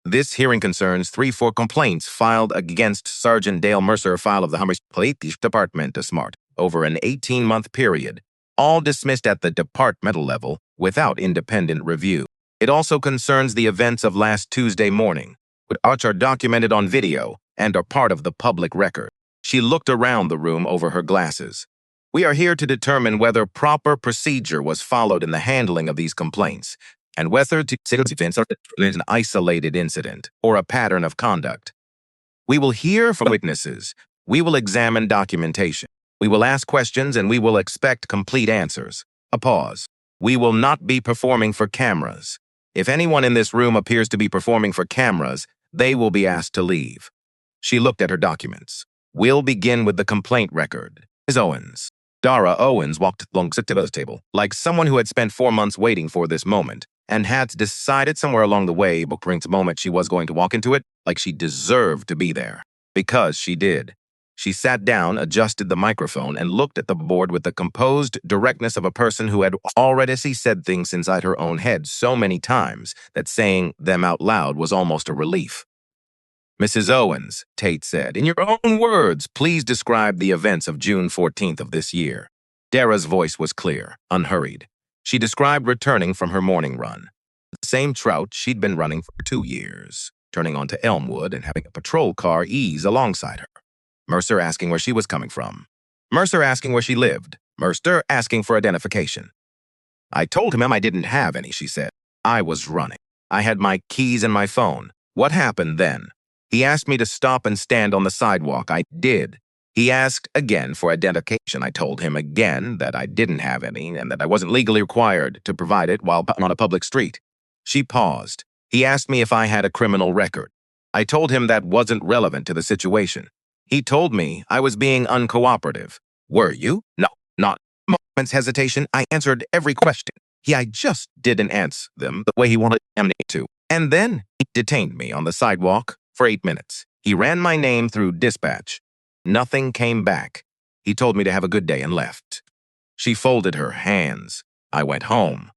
This hearing concerns 3-4 complaints filed against Sergeant Dale Mercer, file of the Hummer Police Department of Smart, over an 18-month period, all dismissed at the departmental level without independent review. It also concerns the events of last Tuesday morning, which are documented on video and are part of the public record. She looked around the room over her glasses. We are here to determine whether proper procedure was followed in the handling of these complaints, and whether to consider events are an isolated incident or a pattern of conduct. We will hear from witnesses. We will examine documentation. We will ask questions and we will expect complete answers. A pause. We will not be performing for cameras. If anyone in this room appears to be performing for cameras, they will be asked to leave. She looked at her documents. We'll begin with the complaint record. Ms. Owens. Dara Owens walked along the table, like someone who had spent 4 months waiting for this moment, and had decided somewhere along the way, before the moment she was going to walk into it, like she deserved to be there. Because she did. She sat down, adjusted the microphone, and looked at the board with the composed directness of a person who had already said things inside her own head so many times that saying them out loud was almost a relief. Mrs. Owens, Tate said, in your own words, please describe the events of June 14th of this year. Dara's voice was clear, unhurried. She described returning from her morning run. The same trout she'd been running for 2 years, turning onto Elmwood and having a patrol car ease alongside her. Mercer asking where she was coming from. Mercer asking where she lived. Mercer asking for identification. I told him I didn't have any, she said. I was running. I had my keys and my phone. What happened then? He asked me to stop and stand on the sidewalk. I did. He asked again for identification. I told him again that I didn't have any and that I wasn't legally required to provide it while on a public street. She paused. He asked me if I had a criminal record. I told him that wasn't relevant to the situation. He told me I was being uncooperative. Were you? No, not. Moment's hesitation, I answered every question. I just didn't answer them the way he wanted me to. And then he detained me on the sidewalk for 8 minutes. He ran my name through dispatch. Nothing came back. He told me to have a good day and left. She folded her hands. I went home.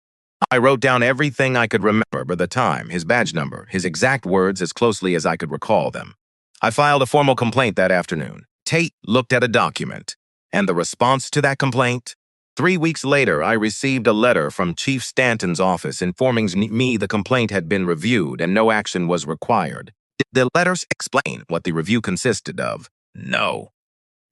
I wrote down everything I could remember by the time, his badge number, his exact words as closely as I could recall them. I filed a formal complaint that afternoon. Tate looked at a document. And the response to that complaint? 3 weeks later, I received a letter from Chief Stanton's office informing me the complaint had been reviewed and no action was required. Did the letters explain what the review consisted of? No.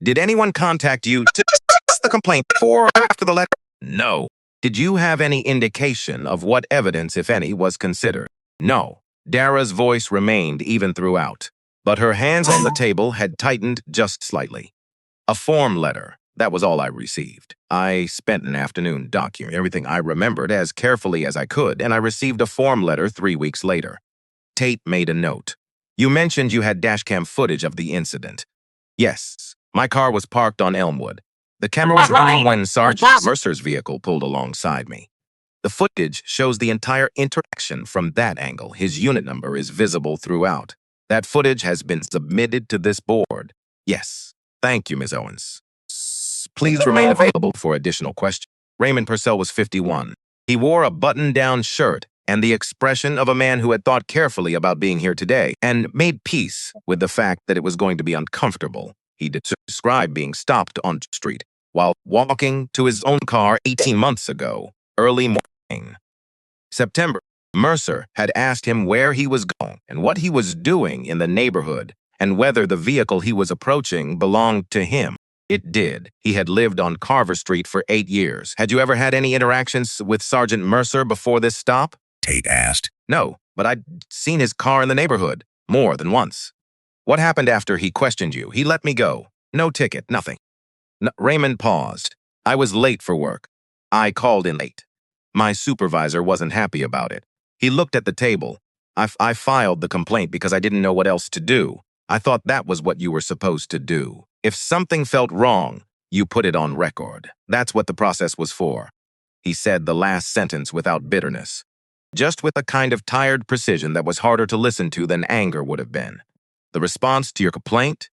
Did anyone contact you to discuss the complaint before or after the letter? No. Did you have any indication of what evidence, if any, was considered? No. Dara's voice remained even throughout, but her hands on the table had tightened just slightly. A form letter. That was all I received. I spent an afternoon documenting everything I remembered as carefully as I could, and I received a form letter 3 weeks later. Tate made a note. You mentioned you had dashcam footage of the incident. Yes. My car was parked on Elmwood. The camera was running when Sergeant Mercer's vehicle pulled alongside me. The footage shows the entire interaction from that angle. His unit number is visible throughout. That footage has been submitted to this board. Yes. Thank you, Ms. Owens. Please remain available for additional questions. Raymond Purcell was 51. He wore a button-down shirt and the expression of a man who had thought carefully about being here today and made peace with the fact that it was going to be uncomfortable. He described being stopped on the street while walking to his own car 18 months ago, early morning. September, Mercer had asked him where he was going and what he was doing in the neighborhood and whether the vehicle he was approaching belonged to him. It did. He had lived on Carver Street for 8 years. Had you ever had any interactions with Sergeant Mercer before this stop? Tate asked. No, but I'd seen his car in the neighborhood more than once. What happened after he questioned you? He let me go. No ticket, nothing. Raymond paused. I was late for work. I called in late. My supervisor wasn't happy about it. He looked at the table. I filed the complaint because I didn't know what else to do. I thought that was what you were supposed to do. If something felt wrong, you put it on record. That's what the process was for. He said the last sentence without bitterness, just with a kind of tired precision that was harder to listen to than anger would have been. The response to your complaint?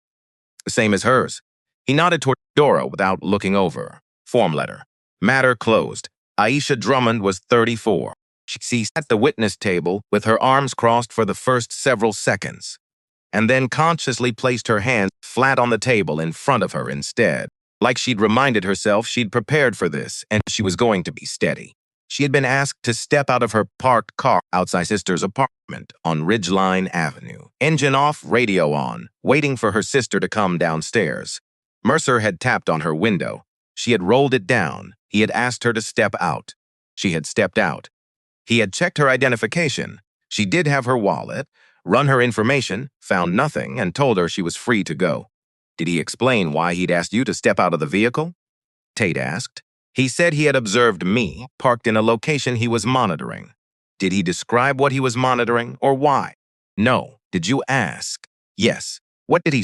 The same as hers. He nodded toward Dora without looking over. Form letter. Matter closed. Aisha Drummond was 34. She sat at the witness table with her arms crossed for the first several seconds, and then consciously placed her hands flat on the table in front of her instead. Like she'd reminded herself she'd prepared for this and she was going to be steady. She had been asked to step out of her parked car outside sister's apartment on Ridgeline Avenue. Engine off, radio on, waiting for her sister to come downstairs. Mercer had tapped on her window. She had rolled it down. He had asked her to step out. She had stepped out. He had checked her identification. She did have her wallet, run her information, found nothing, and told her she was free to go. Did he explain why he'd asked you to step out of the vehicle? Tate asked. He said he had observed me parked in a location he was monitoring. Did he describe what he was monitoring or why? No. Did you ask? Yes. What did he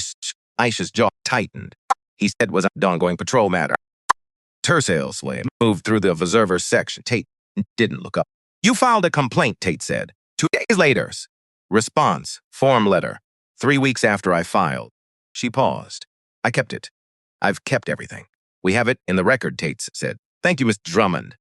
Aisha's jaw tightened. He said was an ongoing patrol matter. Tercel slave moved through the observer section. Tate didn't look up. You filed a complaint, Tate said. 2 days later. Response, form letter. 3 weeks after I filed. She paused. I kept it. I've kept everything. We have it in the record, Tate said. Thank you, Miss Drummond.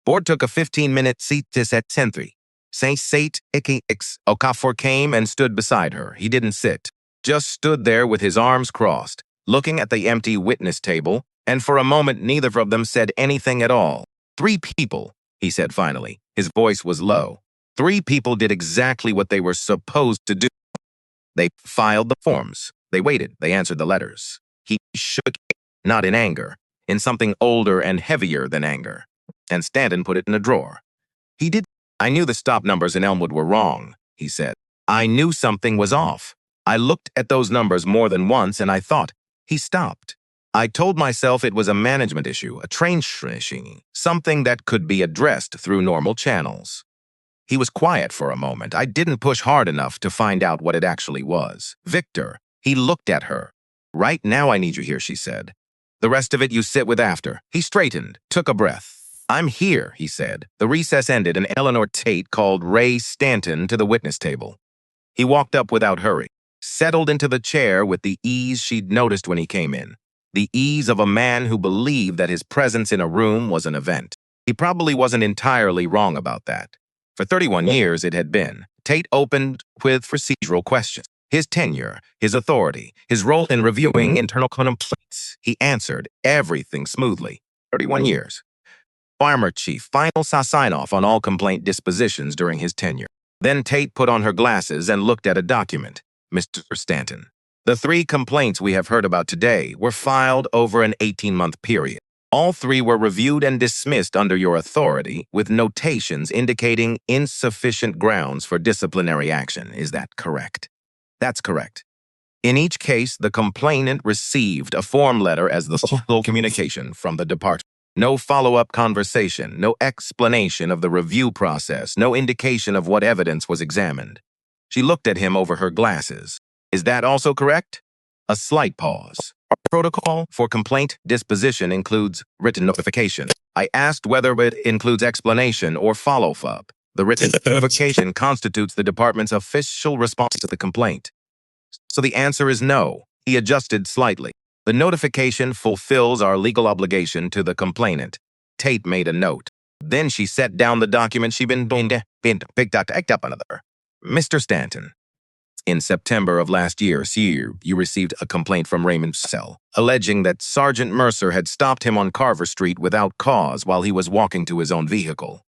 Board took a 15-minute seat at Sentry. Saint Sate X Okafor came and stood beside her. He didn't sit, just stood there with his arms crossed, looking at the empty witness table, and for a moment neither of them said anything at all. 3 people, he said finally. His voice was low. 3 people did exactly what they were supposed to do. They filed the forms. They waited. They answered the letters. He shook, not in anger, in something older and heavier than anger. And Stanton put it in a drawer. He did. I knew the stop numbers in Elmwood were wrong, he said. I knew something was off. I looked at those numbers more than once and I thought, he stopped. I told myself it was a management issue, a train issue, something that could be addressed through normal channels. He was quiet for a moment. I didn't push hard enough to find out what it actually was. Victor, he looked at her. Right now I need you here, she said. The rest of it you sit with after. He straightened, took a breath. I'm here, he said. The recess ended and Eleanor Tate called Ray Stanton to the witness table. He walked up without hurry, settled into the chair with the ease she'd noticed when he came in. The ease of a man who believed that his presence in a room was an event. He probably wasn't entirely wrong about that. For 31 years it had been. Tate opened with procedural questions. His tenure, his authority, his role in reviewing internal complaints. He answered everything smoothly. 31 years. Farmer chief, final sign-off on all complaint dispositions during his tenure. Then Tate put on her glasses and looked at a document. Mr. Stanton, the 3 complaints we have heard about today were filed over an 18-month period. All 3 were reviewed and dismissed under your authority with notations indicating insufficient grounds for disciplinary action. Is that correct? That's correct. In each case, the complainant received a form letter as the sole communication from the department. No follow-up conversation, no explanation of the review process, no indication of what evidence was examined. She looked at him over her glasses. Is that also correct? A slight pause. Our protocol for complaint disposition includes written notification. I asked whether it includes explanation or follow-up. The written notification constitutes the department's official response to the complaint. So the answer is no. He adjusted slightly. The notification fulfills our legal obligation to the complainant. Tate made a note. Then she set down the document she'd been picked up another. Mr. Stanton, in September of last year, you received a complaint from Raymond Cell, alleging that Sergeant Mercer had stopped him on Carver Street without cause while he was walking to his own vehicle.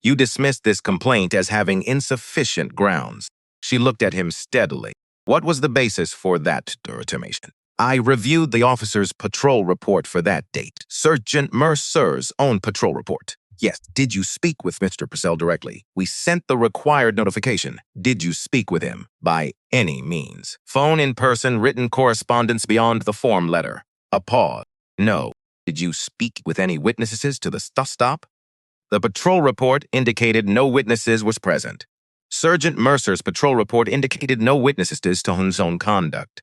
You dismissed this complaint as having insufficient grounds. She looked at him steadily. What was the basis for that determination? I reviewed the officer's patrol report for that date. Sergeant Mercer's own patrol report. Yes. Did you speak with Mr. Purcell directly? We sent the required notification. Did you speak with him? By any means. Phone, in person, written correspondence beyond the form letter. A pause. No. Did you speak with any witnesses to the stop? The patrol report indicated no witnesses was present. Sergeant Mercer's patrol report indicated no witnesses to his own conduct.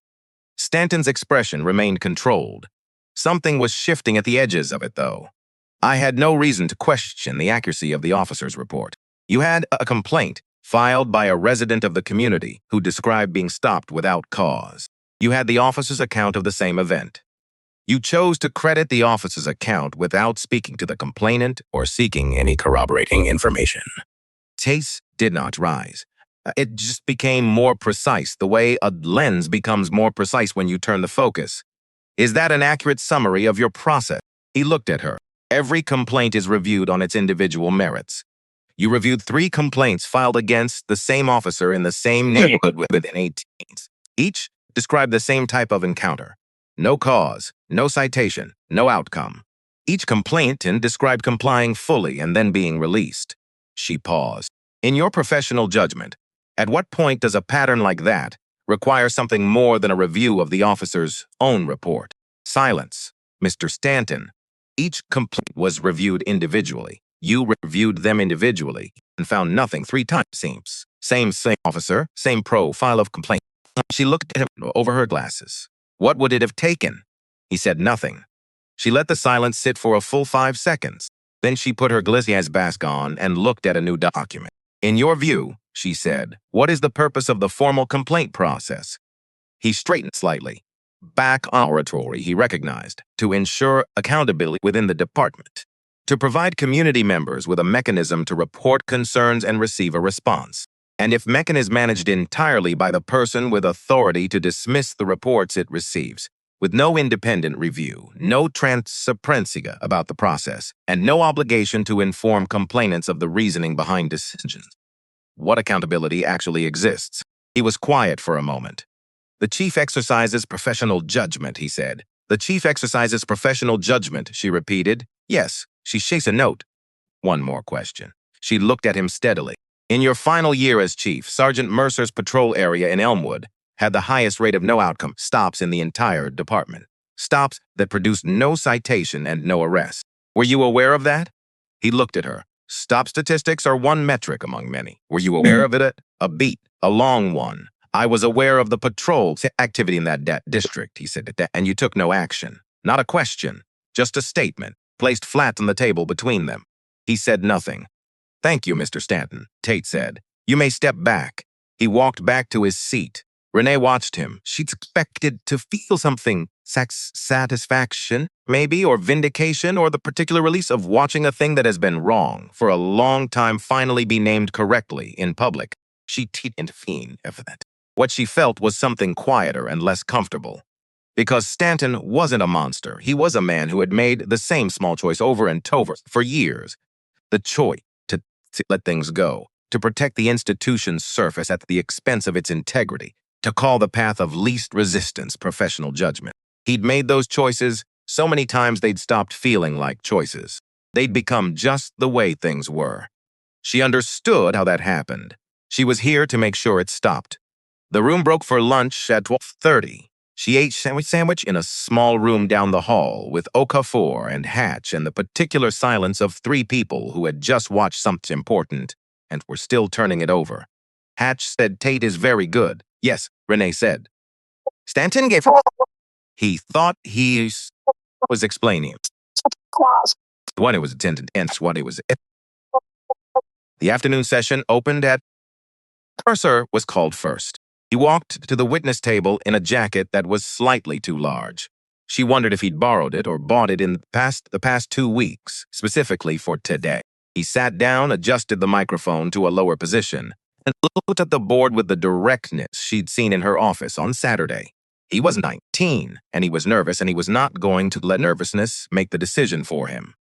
Stanton's expression remained controlled. Something was shifting at the edges of it, though. I had no reason to question the accuracy of the officer's report. You had a complaint filed by a resident of the community who described being stopped without cause. You had the officer's account of the same event. You chose to credit the officer's account without speaking to the complainant or seeking any corroborating information. Taste did not rise. It just became more precise, the way a lens becomes more precise when you turn the focus. Is that an accurate summary of your process? He looked at her. Every complaint is reviewed on its individual merits. You reviewed 3 complaints filed against the same officer in the same neighborhood within 18 days. Each described the same type of encounter. No cause, no citation, no outcome. Each complainant described complying fully and then being released. She paused. In your professional judgment, at what point does a pattern like that require something more than a review of the officer's own report? Silence. Mr. Stanton. Each complaint was reviewed individually. You reviewed them individually and found nothing 3 times. Same officer, same profile of complaint. She looked at him over her glasses. What would it have taken? He said nothing. She let the silence sit for a full 5 seconds. Then she put her glissias mask on and looked at a new document. In your view, she said, what is the purpose of the formal complaint process? He straightened slightly. Back oratory, he recognized, to ensure accountability within the department, to provide community members with a mechanism to report concerns and receive a response. And if mechanism managed entirely by the person with authority to dismiss the reports it receives, with no independent review, no transparency about the process, and no obligation to inform complainants of the reasoning behind decisions. What accountability actually exists? He was quiet for a moment. The chief exercises professional judgment, he said. The chief exercises professional judgment, she repeated. Yes, she shakes a note. One more question. She looked at him steadily. In your final year as chief, Sergeant Mercer's patrol area in Elmwood had the highest rate of no outcome stops in the entire department. Stops that produced no citation and no arrest. Were you aware of that? He looked at her. Stop statistics are one metric among many. Were you aware of it? A beat, a long one. I was aware of the patrol activity in that district, he said, and you took no action. Not a question, just a statement, placed flat on the table between them. He said nothing. Thank you, Mr. Stanton, Tate said. You may step back. He walked back to his seat. Renee watched him. She'd expected to feel something, satisfaction, maybe, or vindication, or the particular release of watching a thing that has been wrong for a long time finally be named correctly in public. She didn't feel that. What she felt was something quieter and less comfortable. Because Stanton wasn't a monster. He was a man who had made the same small choice over and over for years. The choice to let things go, to protect the institution's surface at the expense of its integrity, to call the path of least resistance professional judgment. He'd made those choices so many times they'd stopped feeling like choices. They'd become just the way things were. She understood how that happened. She was here to make sure it stopped. The room broke for lunch at 12:30. She ate sandwich in a small room down the hall with Okafor and Hatch and the particular silence of 3 people who had just watched something important and were still turning it over. Hatch said Tate is very good. Yes, Renee said. Stanton gave her. He thought he was explaining. What it was attended and what it was. The afternoon session opened at. Mercer was called first. He walked to the witness table in a jacket that was slightly too large. She wondered if he'd borrowed it or bought it in the past 2 weeks, specifically for today. He sat down, adjusted the microphone to a lower position, and looked at the board with the directness she'd seen in her office on Saturday. He was 19, and he was nervous, and he was not going to let nervousness make the decision for him.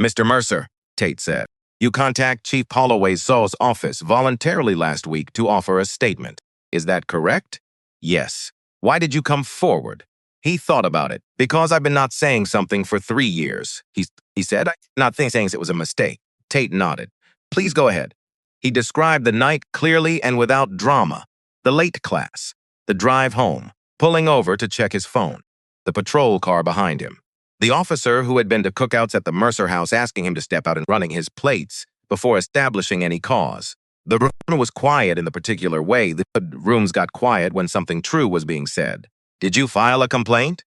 "Mr. Mercer," Tate said, "you contact Chief Holloway Saw's office voluntarily last week to offer a statement. Is that correct?" "Yes." "Why did you come forward?" He thought about it. "Because I've been not saying something for 3 years," he said. "I'm not saying it was a mistake." Tate nodded. "Please go ahead." He described the night clearly and without drama. The late class, the drive home, pulling over to check his phone, the patrol car behind him, the officer who had been to cookouts at the Mercer house asking him to step out and running his plates before establishing any cause. The room was quiet in the particular way the rooms got quiet when something true was being said. "Did you file a complaint?"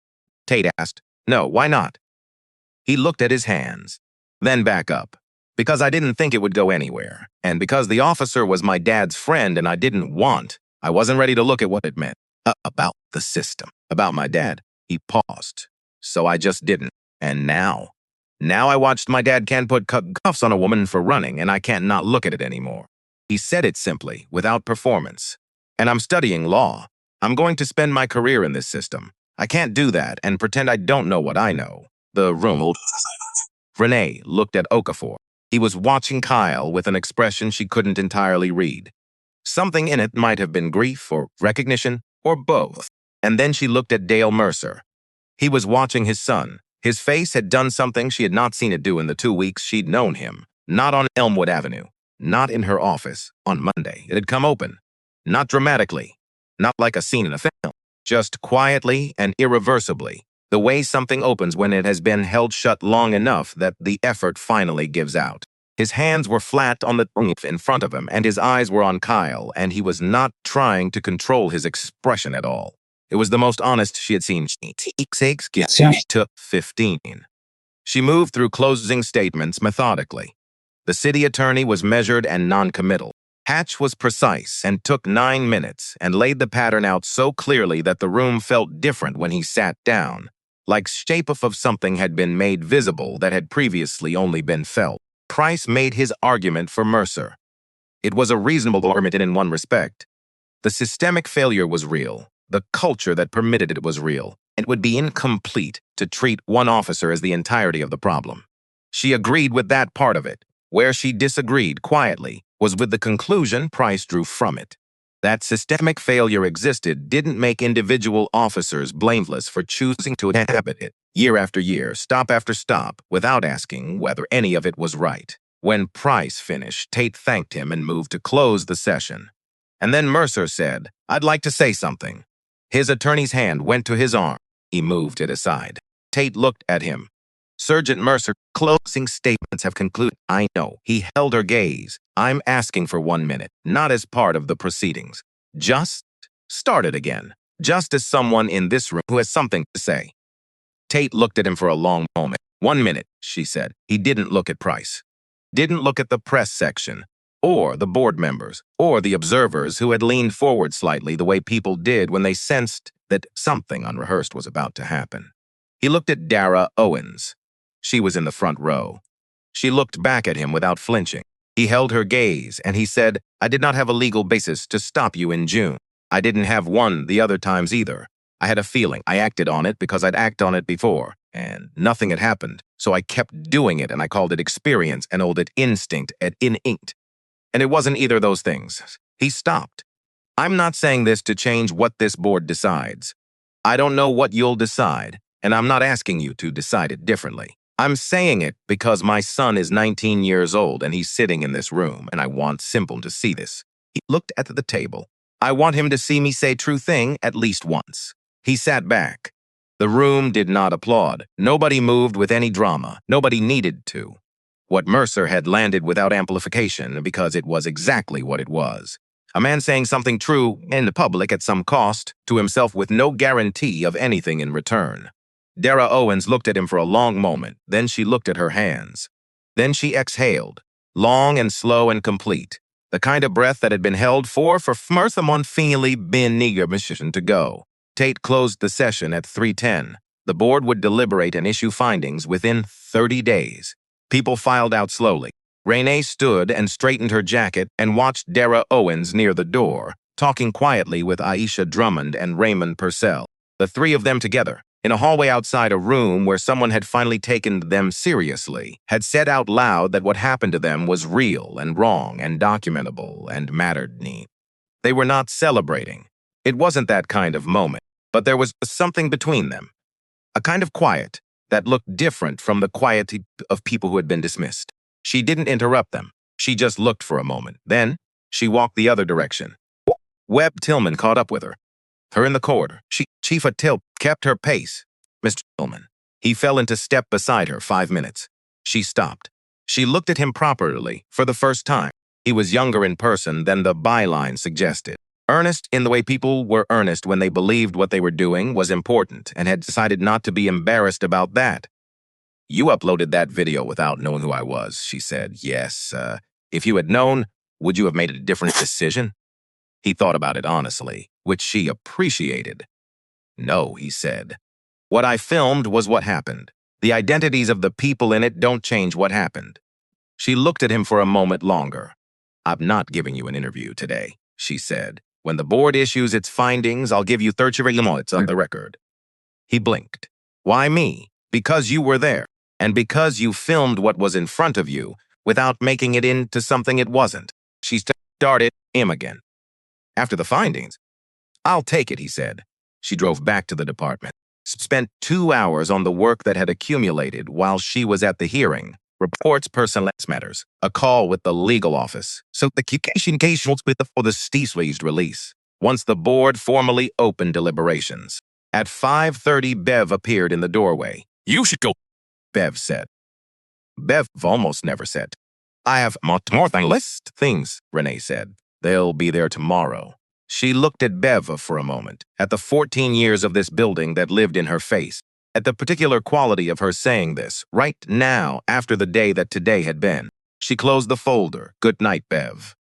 Tate asked. "No, why not?" He looked at his hands, then back up. "Because I didn't think it would go anywhere, and because the officer was my dad's friend and I wasn't ready to look at what it meant. About the system, about my dad." He paused. "So I just didn't. And now I watched my dad can't put cuffs on a woman for running, and I can't not look at it anymore." He said it simply, without performance. "And I'm studying law. I'm going to spend my career in this system. I can't do that and pretend I don't know what I know." The room. Renee looked at Okafor. He was watching Kyle with an expression she couldn't entirely read. Something in it might have been grief or recognition or both. And then she looked at Dale Mercer. He was watching his son. His face had done something she had not seen it do in the 2 weeks she'd known him. Not on Elmwood Avenue. Not in her office on Monday. It had come open. Not dramatically. Not like a scene in a film. Just quietly and irreversibly. The way something opens when it has been held shut long enough that the effort finally gives out. His hands were flat on the in front of him, and his eyes were on Kyle, and he was not trying to control his expression at all. It was the most honest she had seen. She took 15. She moved through closing statements methodically. The city attorney was measured and non-committal. Hatch was precise and took 9 minutes and laid the pattern out so clearly that the room felt different when he sat down, like shape of something had been made visible that had previously only been felt. Price made his argument for Mercer. It was a reasonable argument in one respect. The systemic failure was real. The culture that permitted it was real. It would be incomplete to treat one officer as the entirety of the problem. She agreed with that part of it. Where she disagreed quietly was with the conclusion Price drew from it. That systemic failure existed didn't make individual officers blameless for choosing to inhabit it, year after year, stop after stop, without asking whether any of it was right. When Price finished, Tate thanked him and moved to close the session. And then Mercer said, "I'd like to say something." His attorney's hand went to his arm. He moved it aside. Tate looked at him. "Sergeant Mercer, closing statements have concluded." "I know." He held her gaze. "I'm asking for 1 minute, not as part of the proceedings. Just start it again. Just as someone in this room who has something to say." Tate looked at him for a long moment. "1 minute," she said. He didn't look at Price. Didn't look at the press section, or the board members, or the observers who had leaned forward slightly the way people did when they sensed that something unrehearsed was about to happen. He looked at Dara Owens. She was in the front row. She looked back at him without flinching. He held her gaze, and he said, "I did not have a legal basis to stop you in June. I didn't have one the other times either. I had a feeling. I acted on it because I'd acted on it before, and nothing had happened. So I kept doing it, and I called it experience and old it instinct and inked. And it wasn't either of those things." He stopped. "I'm not saying this to change what this board decides. I don't know what you'll decide, and I'm not asking you to decide it differently. I'm saying it because my son is 19 years old and he's sitting in this room, and I want Simple to see this." He looked at the table. "I want him to see me say true thing at least once." He sat back. The room did not applaud. Nobody moved with any drama. Nobody needed to. What Mercer had landed without amplification because it was exactly what it was. A man saying something true in the public at some cost to himself with no guarantee of anything in return. Dara Owens looked at him for a long moment. Then she looked at her hands. Then she exhaled, long and slow and complete, the kind of breath that had been held for Mertha Monfili bin Niger mission to go. Tate closed the session at 3:10. The board would deliberate and issue findings within 30 days. People filed out slowly. Renee stood and straightened her jacket and watched Dara Owens near the door, talking quietly with Aisha Drummond and Raymond Purcell. The three of them together, in a hallway outside a room where someone had finally taken them seriously, had said out loud that what happened to them was real and wrong and documentable and mattered. They were not celebrating. It wasn't that kind of moment, but there was something between them. A kind of quiet that looked different from the quiet of people who had been dismissed. She didn't interrupt them. She just looked for a moment. Then, she walked the other direction. Webb Tillman caught up with her. Her in the corridor. Chief Till kept her pace. Mr. Tillman. He fell into step beside her 5 minutes. She stopped. She looked at him properly for the first time. He was younger in person than the byline suggested. Earnest in the way people were earnest when they believed what they were doing was important and had decided not to be embarrassed about that. You uploaded that video without knowing who I was, she said. Yes. If you had known, would you have made a different decision? He thought about it honestly, which she appreciated. No, he said. What I filmed was what happened. The identities of the people in it don't change what happened. She looked at him for a moment longer. I'm not giving you an interview today, she said. When the board issues its findings, I'll give you 30 minutes on the record. He blinked. Why me? Because you were there, and because you filmed what was in front of you without making it into something it wasn't. She started him again. After the findings, I'll take it, he said. She drove back to the department, spent 2 hours on the work that had accumulated while she was at the hearing. Reports personnel matters, a call with the legal office, so the communication case was for the Steesways release. Once the board formally opened deliberations. At 5:30, Bev appeared in the doorway. You should go, Bev said. Bev almost never said. I have more than list things, Renee said. They'll be there tomorrow. She looked at Bev for a moment, at the 14 years of this building that lived in her face, at the particular quality of her saying this, right now, after the day that today had been. She closed the folder. Good night, Bev.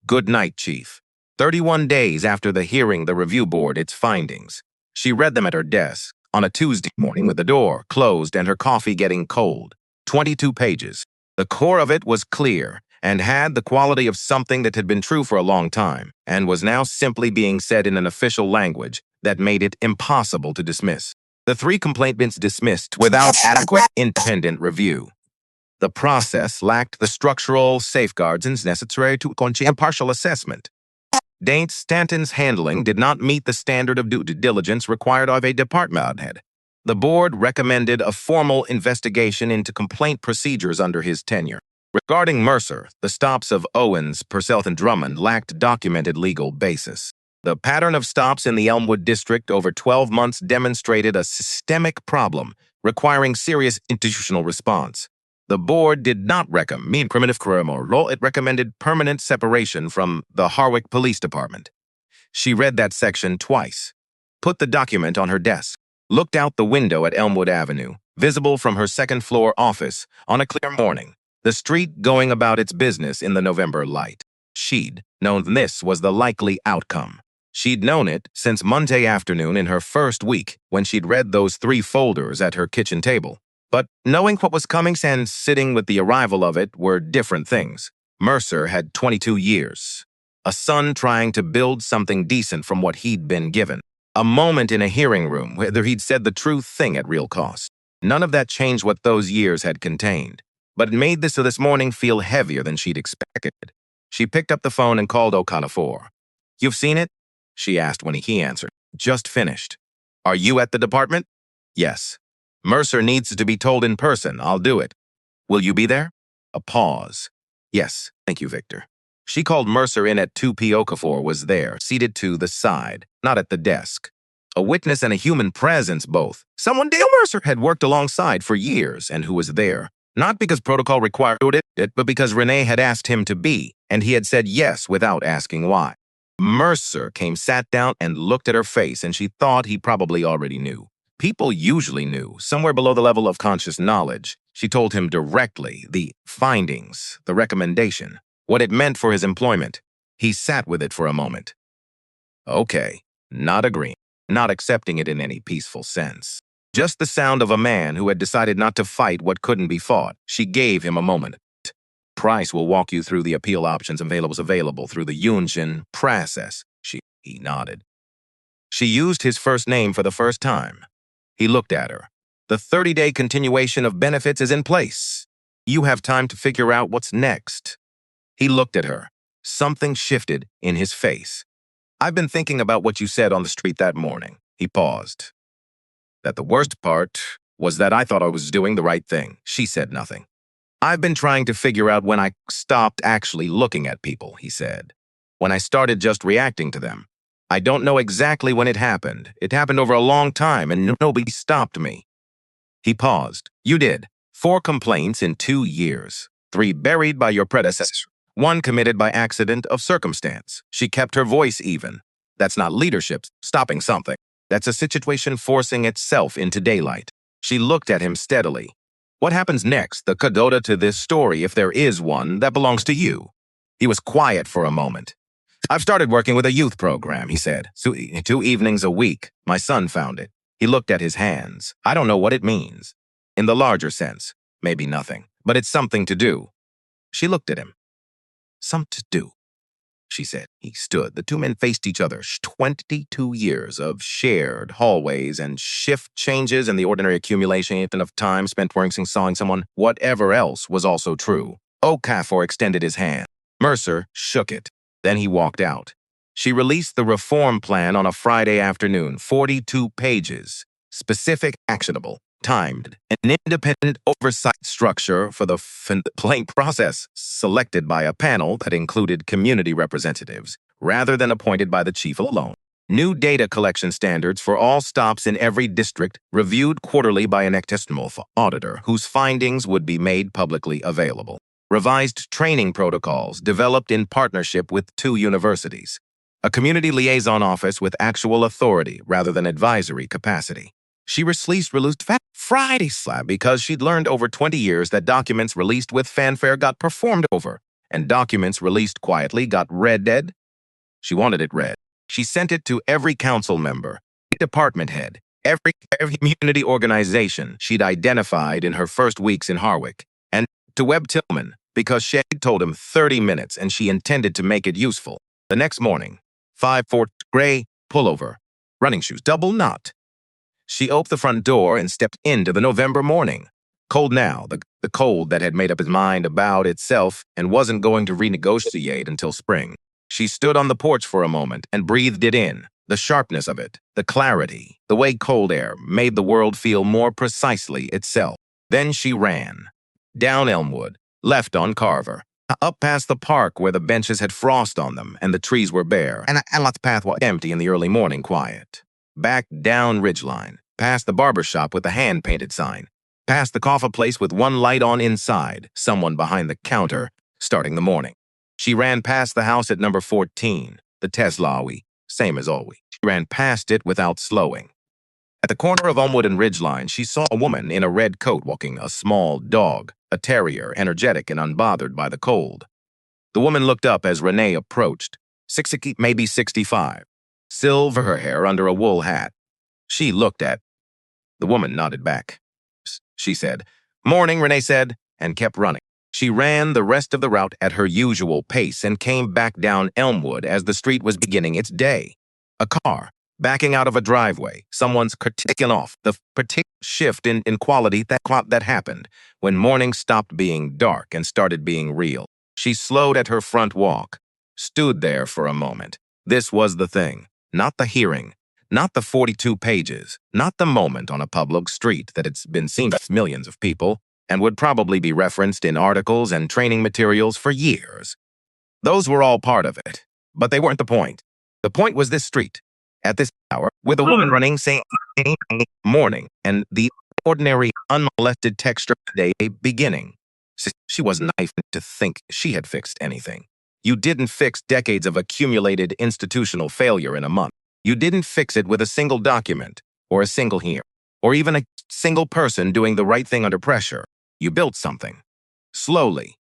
Good night, Chief. 31 days after the hearing, the review board its findings. She read them at her desk, on a Tuesday morning with the door closed and her coffee getting cold. 22 pages. The core of it was clear and had the quality of something that had been true for a long time and was now simply being said in an official language that made it impossible to dismiss. The 3 complainants dismissed without adequate independent review. The process lacked the structural safeguards necessary to impartial assessment. Dane Stanton's handling did not meet the standard of due diligence required of a department head. The board recommended a formal investigation into complaint procedures under his tenure. Regarding Mercer, the stops of Owens, Purcell, and Drummond lacked documented legal basis. The pattern of stops in the Elmwood district over 12 months demonstrated a systemic problem requiring serious institutional response. The board did not recommend primitive criminal law. It recommended permanent separation from the Harwick Police Department. She read that section twice, put the document on her desk, looked out the window at Elmwood Avenue, visible from her second-floor office on a clear morning, the street going about its business in the November light. She'd known this was the likely outcome. She'd known it since Monday afternoon in her first week when she'd read those 3 folders at her kitchen table. But knowing what was coming and sitting with the arrival of it were different things. Mercer had 22 years. A son trying to build something decent from what he'd been given. A moment in a hearing room where he'd said the true thing at real cost. None of that changed what those years had contained. But it made this morning feel heavier than she'd expected. She picked up the phone and called Okafor. You've seen it? She asked when he answered. Just finished. Are you at the department? Yes. Mercer needs to be told in person. I'll do it. Will you be there? A pause. Yes, thank you, Victor. She called Mercer in at 2 p. Okafor was there, seated to the side, not at the desk. A witness and a human presence both. Someone Dale Mercer had worked alongside for years and who was there. Not because protocol required it, but because Renee had asked him to be, and he had said yes without asking why. Mercer sat down and looked at her face, and she thought he probably already knew. People usually knew, somewhere below the level of conscious knowledge. She told him directly the findings, the recommendation, what it meant for his employment. He sat with it for a moment. Okay, not agreeing, not accepting it in any peaceful sense. Just the sound of a man who had decided not to fight what couldn't be fought. She gave him a moment. Price will walk you through the appeal options available through the Yunjin process. He nodded. She used his first name for the first time. He looked at her. The 30-day continuation of benefits is in place. You have time to figure out what's next. He looked at her. Something shifted in his face. I've been thinking about what you said on the street that morning. He paused. That the worst part was that I thought I was doing the right thing. She said nothing. I've been trying to figure out when I stopped actually looking at people, he said. When I started just reacting to them. I don't know exactly when it happened. It happened over a long time and nobody stopped me. He paused. You did. 4 complaints in 2 years. 3 buried by your predecessor. 1 committed by accident of circumstance. She kept her voice even. That's not leadership, stopping something. That's a situation forcing itself into daylight. She looked at him steadily. What happens next, the coda to this story, if there is one, that belongs to you? He was quiet for a moment. I've started working with a youth program, he said. 2 evenings a week. My son found it. He looked at his hands. I don't know what it means. In the larger sense, maybe nothing, but it's something to do. She looked at him. Something to do, she said. He stood. The 2 men faced each other. 22 years of shared hallways and shift changes and the ordinary accumulation of time spent working, sawing someone. Whatever else was also true. Okafor extended his hand. Mercer shook it. Then he walked out. She released the reform plan on a Friday afternoon, 42 pages, specific, actionable, timed, an independent oversight structure for the complaint process, selected by a panel that included community representatives, rather than appointed by the chief alone. New data collection standards for all stops in every district, reviewed quarterly by an external auditor, whose findings would be made publicly available. Revised training protocols developed in partnership with 2 universities. A community liaison office with actual authority rather than advisory capacity. She released Friday slab because she'd learned over 20 years that documents released with fanfare got performed over, and documents released quietly got read. She wanted it read. She sent it to every council member, department head, every community organization she'd identified in her first weeks in Harwick, and to Webb Tillman, because she had told him 30 minutes and she intended to make it useful. The next morning, 5'4" gray pullover, running shoes, double knot. She opened the front door and stepped into the November morning. Cold now, the cold that had made up his mind about itself and wasn't going to renegotiate until spring. She stood on the porch for a moment and breathed it in, the sharpness of it, the clarity, the way cold air made the world feel more precisely itself. Then she ran. Down Elmwood, left on Carver, up past the park where the benches had frost on them and the trees were bare, and the path was empty in the early morning quiet. Back down Ridgeline, past the barber shop with the hand-painted sign, past the coffee place with one light on inside, someone behind the counter, starting the morning. She ran past the house at number 14, the Teslawi, same as always. She ran past it without slowing. At the corner of Elmwood and Ridgeline, she saw a woman in a red coat walking a small dog, a terrier, energetic and unbothered by the cold. The woman looked up as Renee approached, 60, maybe 65, silver hair under a wool hat. She looked at. The woman nodded back. She said, "Morning," Renee said, and kept running. She ran the rest of the route at her usual pace and came back down Elmwood as the street was beginning its day. A car, backing out of a driveway, someone's kicking off, the particular shift in quality that happened when morning stopped being dark and started being real. She slowed at her front walk, stood there for a moment. This was the thing, not the hearing, not the 42 pages, not the moment on a public street that had been seen by millions of people and would probably be referenced in articles and training materials for years. Those were all part of it, but they weren't the point. The point was this street, at this hour, with a woman running, saying morning, and the ordinary, unmolested texture of the day beginning. She wasn't naive to think she had fixed anything. You didn't fix decades of accumulated institutional failure in a month. You didn't fix it with a single document, or a single hearing, or even a single person doing the right thing under pressure. You built something. Slowly.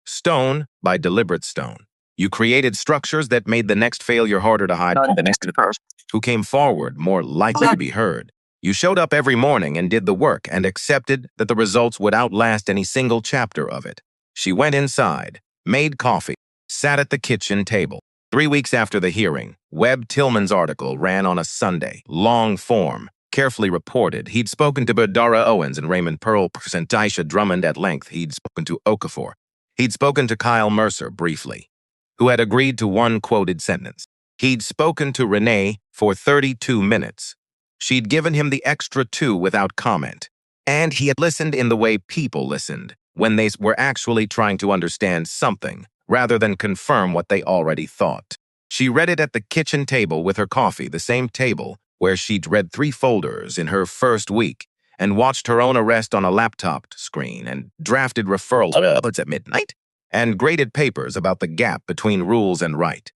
Stone by deliberate stone. You created structures that made the next failure harder to hide, the next person who came forward more likely to be heard. You showed up every morning and did the work and accepted that the results would outlast any single chapter of it. She went inside, made coffee, sat at the kitchen table. 3 weeks after the hearing, Webb Tillman's article ran on a Sunday, long form, carefully reported. He'd spoken to Dara Owens and Raymond Pearl and Aisha Drummond at length. He'd spoken to Okafor. He'd spoken to Kyle Mercer briefly, who had agreed to one quoted sentence. He'd spoken to Renee for 32 minutes. She'd given him the extra 2 without comment. And he had listened in the way people listened, when they were actually trying to understand something, rather than confirm what they already thought. She read it at the kitchen table with her coffee, the same table where she'd read 3 folders in her first week, and watched her own arrest on a laptop screen, and drafted referrals at midnight, and graded papers about the gap between rules and right.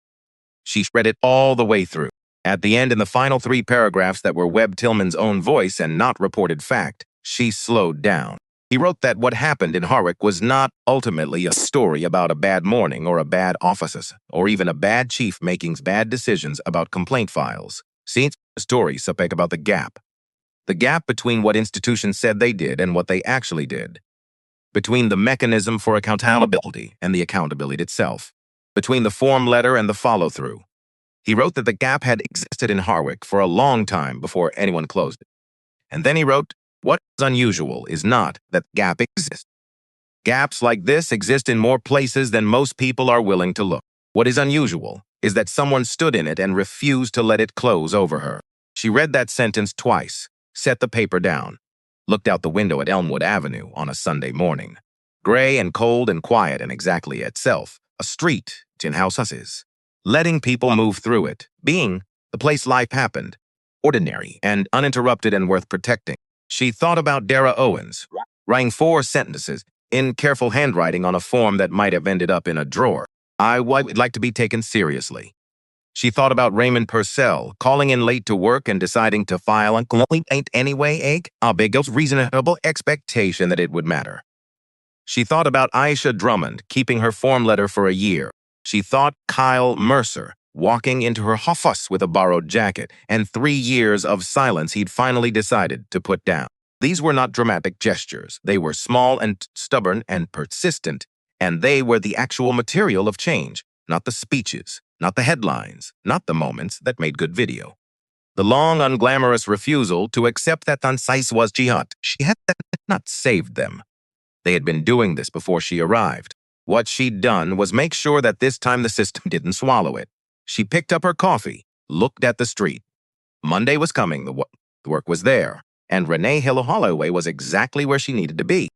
She read it all the way through. At the end, in the final 3 paragraphs that were Webb Tillman's own voice and not reported fact, she slowed down. He wrote that what happened in Harwick was not ultimately a story about a bad morning or a bad officer, or even a bad chief making bad decisions about complaint files. See, it's a story about the gap. The gap between what institutions said they did and what they actually did. Between the mechanism for accountability and the accountability itself. Between the form letter and the follow-through. He wrote that the gap had existed in Harwick for a long time before anyone closed it. And then he wrote, what is unusual is not that gap exists. Gaps like this exist in more places than most people are willing to look. What is unusual is that someone stood in it and refused to let it close over her. She read that sentence twice, set the paper down, looked out the window at Elmwood Avenue on a Sunday morning. Gray and cold and quiet and exactly itself, a street, tin houses. Letting people move through it, being the place life happened, ordinary and uninterrupted and worth protecting. She thought about Dara Owens, writing 4 sentences in careful handwriting on a form that might have ended up in a drawer. I would like to be taken seriously. She thought about Raymond Purcell, calling in late to work and deciding to file a complaint anyway, a big reasonable expectation that it would matter. She thought about Aisha Drummond keeping her form letter for a year. She thought Kyle Mercer walking into her office with a borrowed jacket and 3 years of silence he'd finally decided to put down. These were not dramatic gestures. They were small and stubborn and persistent, and they were the actual material of change, not the speeches, not the headlines, not the moments that made good video. The long, unglamorous refusal to accept that Tansais was jihad. She had not saved them. They had been doing this before she arrived. What she'd done was make sure that this time the system didn't swallow it. She picked up her coffee, looked at the street. Monday was coming, the work was there, and Renee Hill Holloway was exactly where she needed to be.